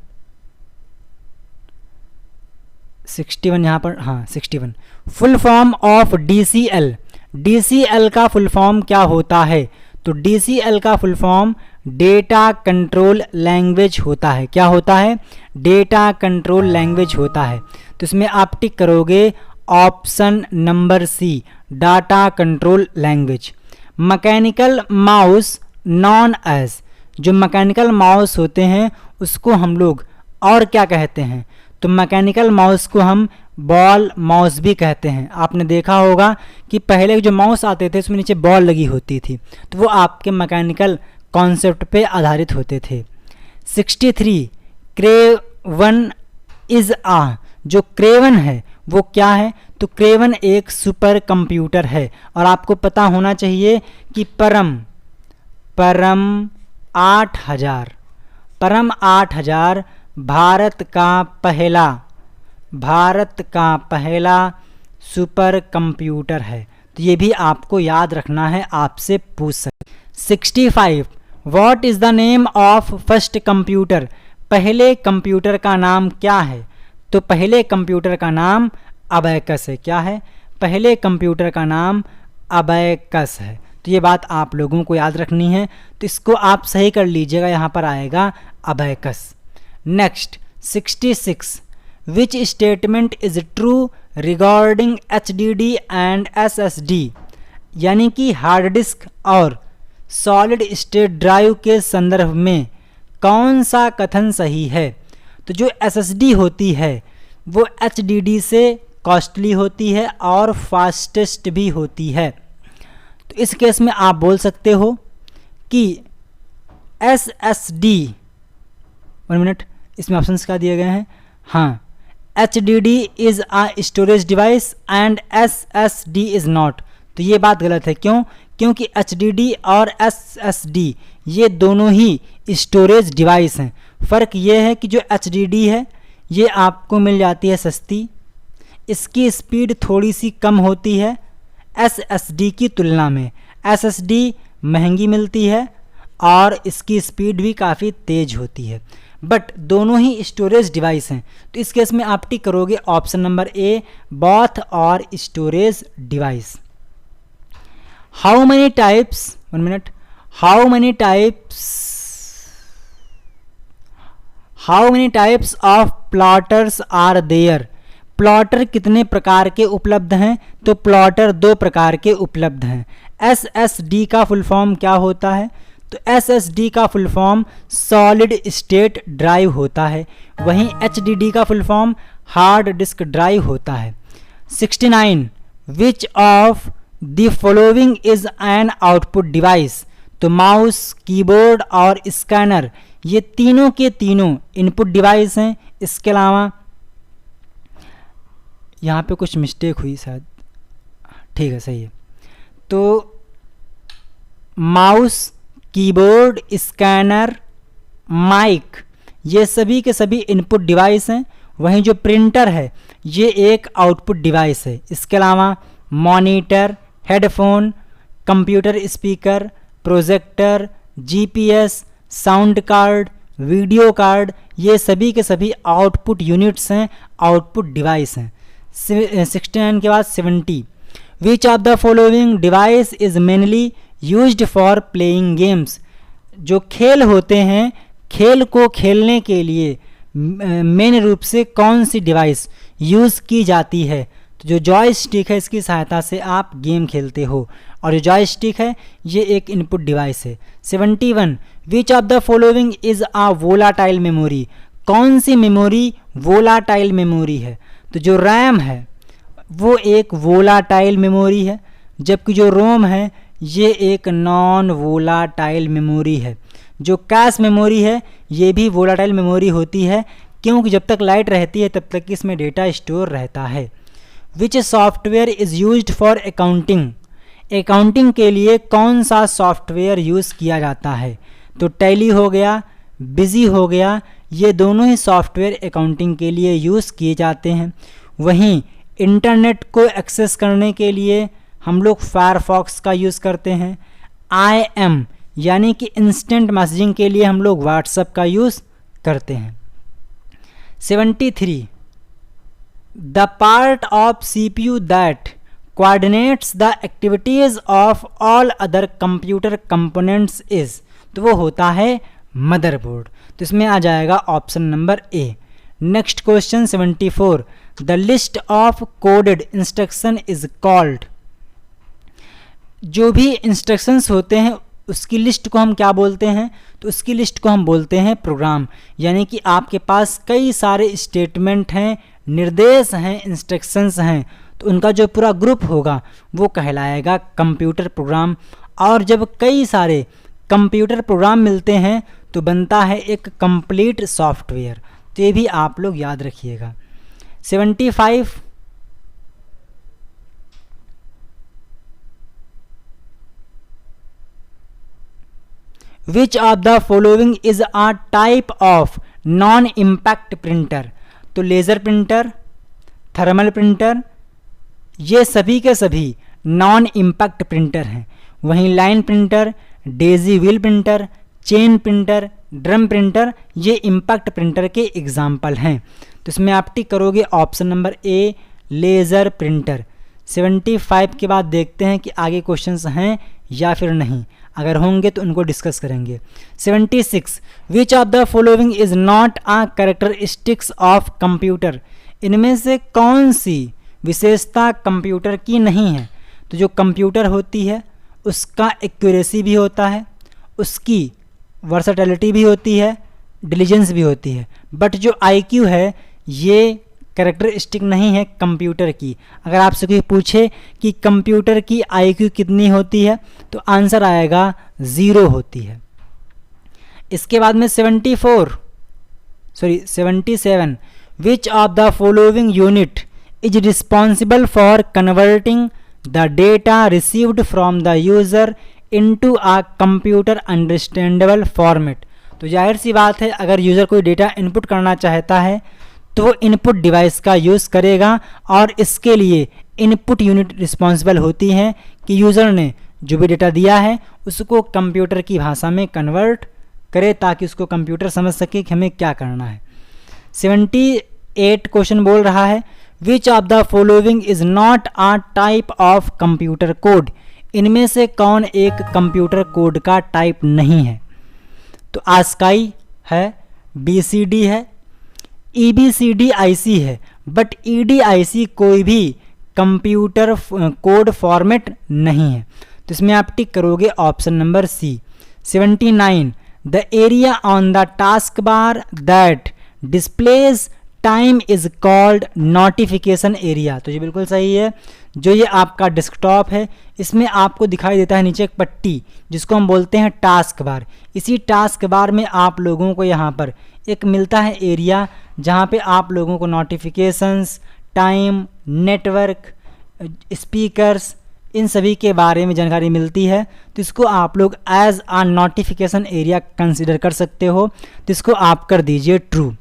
यहाँ पर, हाँ 61 full form of DCL। DCL का फुल फॉर्म क्या होता है? तो DCL का full form data control language होता है। क्या होता है? डेटा कंट्रोल लैंग्वेज होता है। तो इसमें आप टिक करोगे option number C, data control language. Mechanical mouse non edge. जो मैकेनिकल माउस होते हैं उसको हम लोग और क्या कहते हैं? तो मैकेनिकल माउस को हम बॉल माउस भी कहते हैं। आपने देखा होगा कि पहले जो माउस आते थे उसमें नीचे बॉल लगी होती थी, तो वो आपके मैकेनिकल कॉन्सेप्ट पे आधारित होते थे। 63 क्रेवन इज आ। जो क्रेवन है वो क्या है? तो क्रेवन एक सुपर कंप्यूटर है। और आपको पता होना चाहिए कि परम 8000 भारत का पहला सुपर कंप्यूटर है। तो ये भी आपको याद रखना है, आपसे पूछ सकते। 65 what is the name of first computer. पहले कंप्यूटर का नाम क्या है? तो पहले कंप्यूटर का नाम अबैकस है। क्या है? पहले कंप्यूटर का नाम अबैकस है। तो ये बात आप लोगों को याद रखनी है, तो इसको आप सही कर लीजिएगा, यहाँ पर आएगा abacus. Next 66 which statement is true regarding HDD and SSD। यानी कि हार्ड डिस्क और सॉलिड स्टेट ड्राइव के संदर्भ में कौन सा कथन सही है? तो जो SSD होती है वो HDD से कॉस्टली होती है और फास्टेस्ट भी होती है। तो इस केस में आप बोल सकते हो कि SSD, 1 मिनट, इसमें ऑप्शंस क्या दिए गए हैं? हाँ, HDD is a storage device and SSD is not. तो ये बात गलत है। क्यों? क्योंकि HDD और SSD ये दोनों ही स्टोरेज डिवाइस हैं। फ़र्क ये है कि जो HDD है ये आपको मिल जाती है सस्ती, इसकी स्पीड थोड़ी सी कम होती है SSD की तुलना में। SSD महंगी मिलती है और इसकी स्पीड भी काफ़ी तेज़ होती है, बट दोनों ही स्टोरेज डिवाइस हैं। तो इस केस में आप टिक करोगे ऑप्शन नंबर ए, बोथ और storage device. How many types, 1 minute, how many types of plotters are there? Plotter कितने प्रकार के उपलब्ध हैं? तो प्लॉटर 2 प्रकार के उपलब्ध हैं। SSD का फुल फॉर्म क्या होता है? तो SSD का full form solid state drive होता है, वहीं HDD का full form hard disk drive होता है। 69, विच of the following is an output device? तो माउस, कीबोर्ड और स्कैनर ये तीनों के तीनों इनपुट डिवाइस हैं। इसके अलावा यहाँ पे कुछ मिस्टेक हुई शायद, ठीक है, सही है। तो माउस, कीबोर्ड, स्कैनर, माइक ये सभी के सभी इनपुट डिवाइस हैं, वहीं जो प्रिंटर है ये एक आउटपुट डिवाइस है। इसके अलावा monitor, headphone, computer speaker, projector, GPS, sound card, video card ये सभी के सभी आउटपुट यूनिट्स हैं, आउटपुट डिवाइस हैं। 69 के बाद 70, विच of the following device is mainly used for playing games? जो खेल होते हैं, खेल को खेलने के लिए मेन रूप से कौन सी डिवाइस यूज़ की जाती है? तो जो जॉयस्टिक है इसकी सहायता से आप गेम खेलते हो, और जो जॉयस्टिक है ये एक इनपुट डिवाइस है। 71, which of the following is a volatile memory? कौन सी मेमोरी वोलाटाइल मेमोरी है? तो जो रैम है वो एक वोलाटाइल मेमोरी है, जबकि जो रोम है ये एक नॉन वोलाटाइल मेमोरी है। जो कैश मेमोरी है ये भी वोलाटाइल मेमोरी होती है, क्योंकि जब तक लाइट रहती है तब तक इसमें डेटा स्टोर रहता है। विच software is used for accounting? Accounting के लिए कौन सा सॉफ्टवेयर यूज़ किया जाता है? तो टैली हो गया, बिजी हो गया, ये दोनों ही सॉफ्टवेयर अकाउंटिंग के लिए यूज़ किए जाते हैं। वहीं इंटरनेट को एक्सेस करने के लिए हम लोग फायरफॉक्स का यूज़ करते हैं। IM यानी कि इंस्टेंट मैसेजिंग के लिए हम लोग व्हाट्सएप का यूज़ करते हैं। 73, the part of CPU that coordinates the activities of all other computer components is? तो वो होता है मदरबोर्ड। तो इसमें आ जाएगा option number A. Next question 74, the list of coded instruction is called? जो भी इंस्ट्रक्शंस होते हैं उसकी लिस्ट को हम क्या बोलते हैं? तो उसकी लिस्ट को हम बोलते हैं प्रोग्राम। यानी कि आपके पास कई सारे स्टेटमेंट हैं, निर्देश हैं, इंस्ट्रक्शंस हैं, तो उनका जो पूरा ग्रुप होगा वो कहलाएगा कंप्यूटर प्रोग्राम। और जब कई सारे कंप्यूटर प्रोग्राम मिलते हैं तो बनता है एक कंप्लीट सॉफ्टवेयर। तो ये भी आप लोग याद रखिएगा। 75, विच of the following is a type of non impact printer? तो लेज़र प्रिंटर, थर्मल प्रिंटर ये सभी के सभी नॉन इम्पैक्ट प्रिंटर हैं। वहीं line printer, Daisy wheel printer, chain printer, drum printer ये इम्पैक्ट प्रिंटर के एग्जाम्पल हैं। तो इसमें आप टिक करोगे ऑप्शन नंबर ए, लेज़र प्रिंटर। 75 के बाद देखते हैं कि आगे क्वेश्चंस हैं या फिर नहीं, अगर होंगे तो उनको डिस्कस करेंगे। 76, विच of the following is not a characteristics of computer? इनमें से कौन सी विशेषता कंप्यूटर की नहीं है? तो जो कंप्यूटर होती है उसका एक्यूरेसी भी होता है, उसकी वर्सेटिलिटी भी होती है, डिलीजेंस भी होती है, बट जो IQ है ये कैरेक्टरिस्टिक नहीं है कंप्यूटर की। अगर आपसे कोई पूछे कि कंप्यूटर की IQ कितनी होती है तो आंसर आएगा 0 होती है। इसके बाद में 77 विच of the following unit is responsible for converting the data received from the user into a computer understandable format. तो जाहिर सी बात है, अगर यूज़र कोई डेटा इनपुट करना चाहता है तो वो इनपुट डिवाइस का यूज़ करेगा, और इसके लिए इनपुट यूनिट रिस्पॉन्सिबल होती है कि यूज़र ने जो भी डेटा दिया है उसको कंप्यूटर की भाषा में कन्वर्ट करे, ताकि उसको कंप्यूटर समझ सके कि हमें क्या करना है। 78 क्वेश्चन बोल रहा है विच of the following is not a type of computer code. इनमें से कौन एक कंप्यूटर कोड का टाइप नहीं है? तो ASCII है, BCD है, EBCDIC है, बट EDIC कोई भी कंप्यूटर कोड फॉर्मेट नहीं है। तो इसमें आप टिक करोगे option number C। 79 the area on the task bar that displays time is called notification area. तो ये बिल्कुल सही है। जो ये आपका डेस्कटॉप है इसमें आपको दिखाई देता है नीचे एक पट्टी जिसको हम बोलते हैं टास्क बार। इसी टास्क बार में आप लोगों को यहाँ पर एक मिलता है एरिया जहाँ पे आप लोगों को नोटिफिकेशंस, टाइम, नेटवर्क, स्पीकर्स, इन सभी के बारे में जानकारी मिलती है। तो इसको आप लोग एज आ नोटिफिकेशन एरिया कंसिडर कर सकते हो। तो इसको आप कर दीजिए true.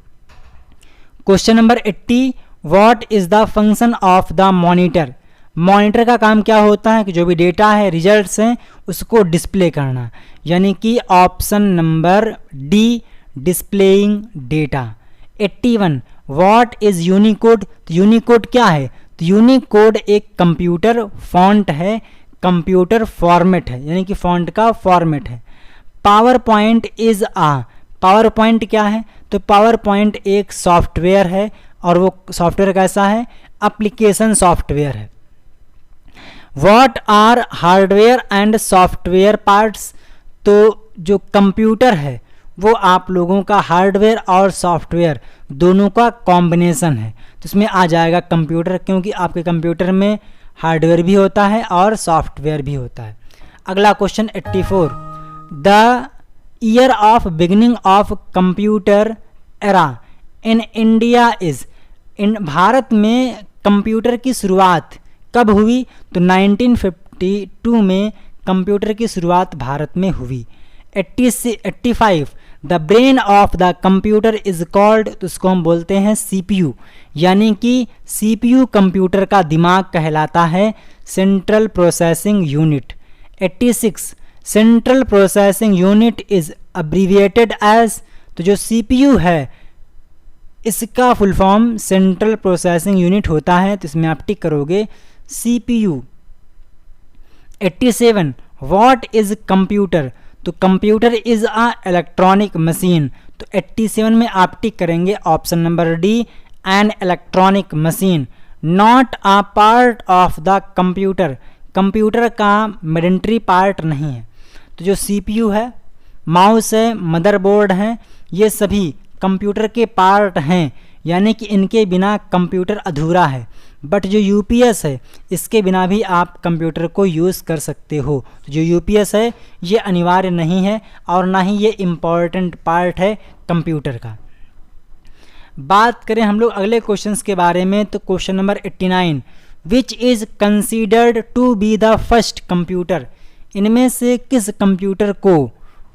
Question number 80 what is the function of the monitor. Monitor का काम क्या होता है कि जो भी डेटा है, रिजल्ट्स हैं, उसको डिस्प्ले करना, यानी कि option number D displaying data. 81 what is Unicode. तो यूनिकोड क्या है? तो यूनिकोड एक कंप्यूटर फॉन्ट है, कंप्यूटर फॉर्मेट है, यानी कि फॉन्ट का फॉर्मेट है। PowerPoint is a. PowerPoint क्या है? तो पावर पॉइंट एक सॉफ्टवेयर है, और वो सॉफ्टवेयर कैसा है? एप्लीकेशन सॉफ्टवेयर है। What are hardware and software parts. तो जो कंप्यूटर है वो आप लोगों का हार्डवेयर और सॉफ्टवेयर दोनों का कॉम्बिनेशन है। तो इसमें आ जाएगा कंप्यूटर, क्योंकि आपके कंप्यूटर में हार्डवेयर भी होता है और सॉफ्टवेयर भी होता है। अगला question 84 the year of beginning of computer era in India is. इन भारत में कंप्यूटर की शुरुआत कब हुई? तो 1952 में कंप्यूटर की शुरुआत भारत में हुई। 85 the brain of the computer is called. तो इसको हम बोलते हैं CPU, यानी कि CPU कंप्यूटर का दिमाग कहलाता है, central processing unit. 86 central processing unit is abbreviated as. तो जो CPU है इसका full form central processing unit होता है। तो इसमें आप टिक करोगे CPU। 87 what is computer. तो computer is a electronic machine. तो 87 में आप टिक करेंगे option number D an electronic machine. Not a part of the computer. Computer का मेडेंट्री पार्ट नहीं है। तो जो CPU है, माउस है, मदरबोर्ड है, ये सभी कंप्यूटर के पार्ट हैं, यानी कि इनके बिना कंप्यूटर अधूरा है। बट जो UPS है इसके बिना भी आप कंप्यूटर को यूज़ कर सकते हो। तो जो UPS है ये अनिवार्य नहीं है और ना ही ये इम्पॉर्टेंट पार्ट है कंप्यूटर का। बात करें हम लोग अगले क्वेश्चंस के बारे में, तो question number 89 which is considered to be the first computer. इनमें से किस कंप्यूटर को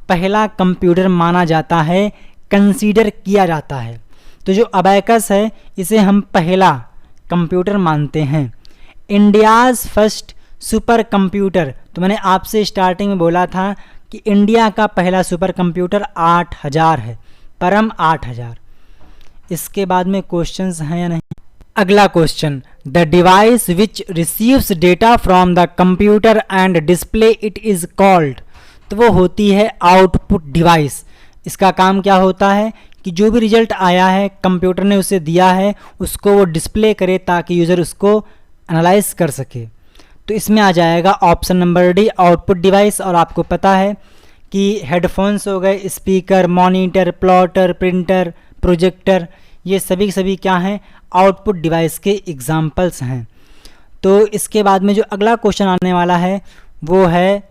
पहला कंप्यूटर माना जाता है, कंसीडर किया जाता है? तो जो अबैकस है इसे हम पहला कंप्यूटर मानते हैं। India's first super computer. तो मैंने आपसे स्टार्टिंग में बोला था कि इंडिया का पहला सुपर कंप्यूटर 8000 है, परम 8000। इसके बाद में क्वेश्चंस हैं या नहीं? अगला question the device which receives data from the computer and display it is called. तो वो होती है आउटपुट डिवाइस। इसका काम क्या होता है कि जो भी रिजल्ट आया है कंप्यूटर ने उसे दिया है उसको वो डिस्प्ले करे ताकि यूज़र उसको एनालाइज कर सके। तो इसमें आ जाएगा option number D output device. और आपको पता है कि हेडफोन्स हो गए, speaker, monitor, plotter, printer, projector, ये सभी क्या हैं, आउटपुट डिवाइस के एग्जाम्पल्स हैं। तो इसके बाद में जो अगला क्वेश्चन आने वाला है वो है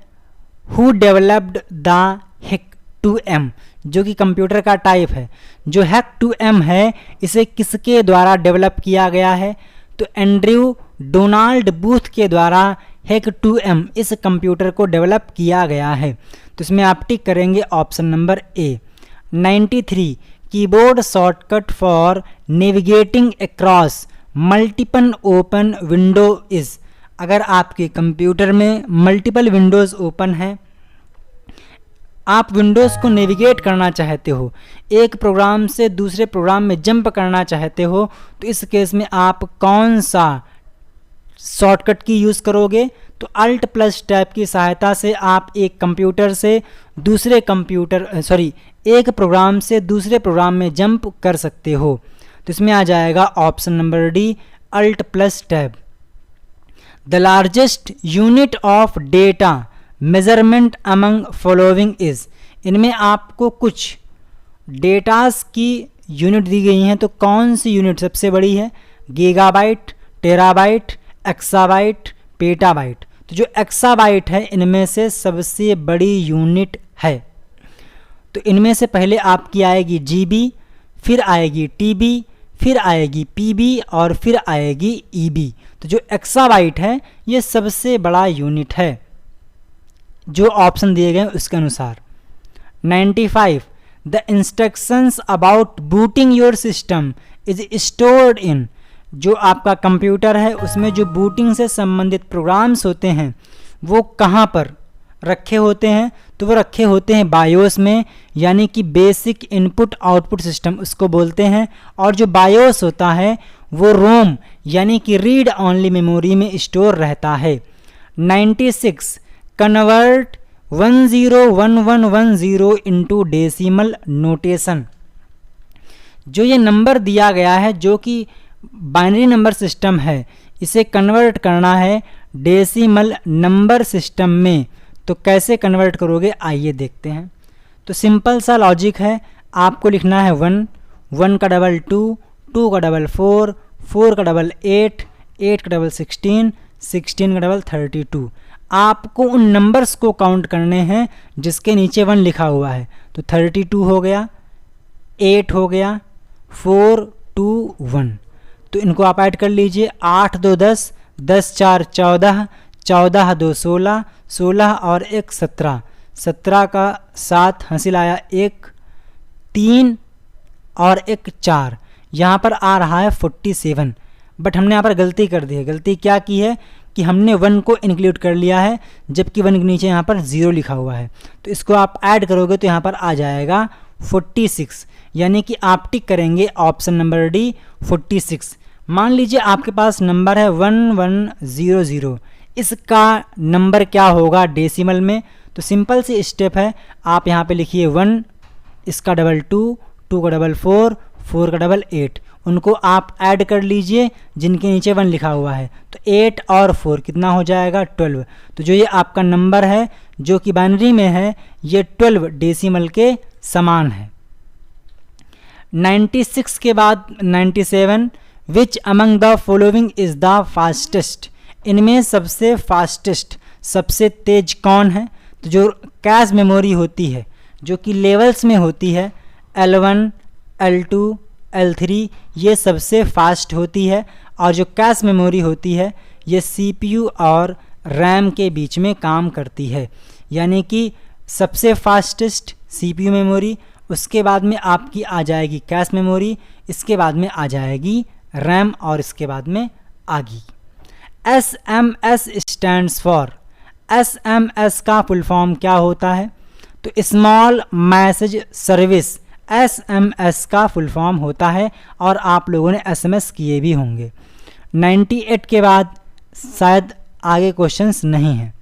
हु डेवलप्ड द HEC2M, जो कि कंप्यूटर का टाइप है। जो HEC2M है इसे किसके द्वारा डेवलप किया गया है, तो एंड्रयू डोनाल्ड बूथ के द्वारा HEC2M इस कंप्यूटर को डेवलप किया गया है। तो इसमें आप टिक करेंगे option number A. 93 keyboard shortcut for navigating across multiple open window is. अगर आपके कंप्यूटर में मल्टीपल विंडोज़ ओपन हैं, आप विंडोज़ को नेविगेट करना चाहते हो, एक प्रोग्राम से दूसरे प्रोग्राम में जंप करना चाहते हो, तो इस केस में आप कौन सा शॉर्टकट की यूज़ करोगे, तो अल्ट प्लस टैब की सहायता से आप एक कंप्यूटर से दूसरे एक प्रोग्राम से दूसरे प्रोग्राम में जंप कर सकते हो। तो इसमें आ जाएगा option number D, alt plus tab. The largest unit of data measurement among following is. इनमें आपको कुछ डेटास की यूनिट दी गई हैं, तो कौन सी यूनिट सबसे बड़ी है, गीगाबाइट, टेराबाइट, एक्साबाइट, पेटाबाइट। तो जो एक्साबाइट है इनमें से सबसे बड़ी यूनिट है। तो इनमें से पहले आपकी आएगी जीबी, फिर आएगी टीबी, फिर आएगी पीबी और फिर आएगी ईबी। तो जो एक्साबाइट है ये सबसे बड़ा यूनिट है जो ऑप्शन दिए गए उसके अनुसार। 95 the instructions about booting your system is stored in. जो आपका कंप्यूटर है उसमें जो बूटिंग से संबंधित प्रोग्राम्स होते हैं वो कहाँ पर रखे होते हैं, तो वो रखे होते हैं बायोस में, यानी कि बेसिक इनपुट आउटपुट सिस्टम उसको बोलते हैं। और जो बायोस होता है वो रोम यानी कि रीड ऑनली मेमोरी में स्टोर रहता है। 96 कन्वर्ट 101110 इनटू डेसिमल नोटेशन। जो ये नंबर दिया गया है जो कि बाइनरी नंबर सिस्टम है, इसे कन्वर्ट करना है डेसिमल नंबर सिस्टम में। तो कैसे कन्वर्ट करोगे आइए देखते हैं। तो सिंपल सा लॉजिक है, आपको लिखना है 1, 1 का डबल 2, 2 का डबल 4, 4 का डबल 8, 8 का डबल 16, 16 का डबल 32। आपको उन नंबर्स को काउंट करने हैं जिसके नीचे 1 लिखा हुआ है। तो 32 हो गया, 8 हो गया, 4 2 1। तो इनको आप ऐड कर लीजिए। 8 2 10, 10 4 14, 14 2 16, 16 और 1 17, 17 का 7 हासिल आया 1, 3 और 1 4। यहाँ पर आ रहा है 47, बट हमने यहाँ पर गलती कर दी है। गलती क्या की है कि हमने 1 को इंक्लूड कर लिया है जबकि 1 के नीचे यहाँ पर 0 लिखा हुआ है। तो इसको आप ऐड करोगे तो यहाँ पर आ जाएगा 46, यानी कि आप टिक करेंगे ऑप्शन नंबर डी 46। मान लीजिए आपके पास नंबर है 1100, इसका नंबर क्या होगा डेसिमल में। तो सिंपल सी स्टेप है, आप यहाँ पे लिखिए 1, इसका डबल 2, 2 का डबल 4, 4 का डबल 8। उनको आप ऐड कर लीजिए जिनके नीचे 1 लिखा हुआ है। तो 8 और 4 कितना हो जाएगा 12। तो जो ये आपका नंबर है जो कि बाइनरी में है ये 12 डेसिमल के समान है। 96 के बाद 97 which among the following is the fastest. इनमें सबसे फास्टेस्ट सबसे तेज कौन है, तो जो कैश मेमोरी होती है जो कि लेवल्स में होती है L1 L2 L3 ये सबसे फास्ट होती है। और जो कैश मेमोरी होती है ये CPU और रैम के बीच में काम करती है, यानी कि सबसे फास्टेस्ट CPU मेमोरी, उसके बाद में आपकी आ जाएगी कैश मेमोरी, इसके बाद में आ जाएगी रैम और इसके बाद में आगी। SMS stands for. SMS का फुल फॉर्म क्या होता है, तो स्मॉल मैसेज सर्विस SMS का फुल फॉर्म होता है और आप लोगों ने SMS किए भी होंगे। 98 के बाद शायद आगे क्वेश्चंस नहीं हैं,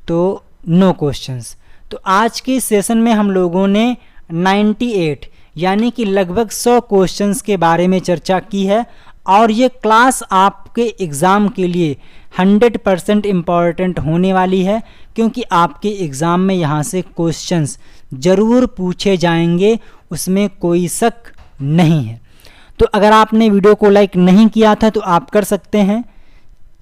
तो नो क्वेश्चंस। तो आज के सेशन में हम लोगों ने 98 यानी कि लगभग 100 क्वेश्चंस के बारे में चर्चा की है। और ये क्लास आपके एग्ज़ाम के लिए 100% इम्पॉर्टेंट होने वाली है, क्योंकि आपके एग्ज़ाम में यहाँ से क्वेश्चंस ज़रूर पूछे जाएंगे, उसमें कोई शक नहीं है। तो अगर आपने वीडियो को लाइक नहीं किया था तो आप कर सकते हैं,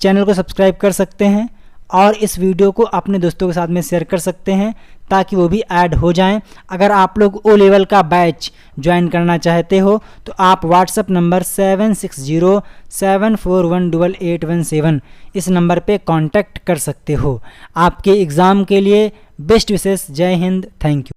चैनल को सब्सक्राइब कर सकते हैं और इस वीडियो को अपने दोस्तों के साथ में शेयर कर सकते हैं ताकि वो भी ऐड हो जाएं। अगर आप लोग ओ लेवल का बैच ज्वाइन करना चाहते हो तो आप व्हाट्सएप नंबर 7607418817 इस नंबर पे कांटेक्ट कर सकते हो। आपके एग्ज़ाम के लिए बेस्ट विशेस। जय हिंद, थैंक यू।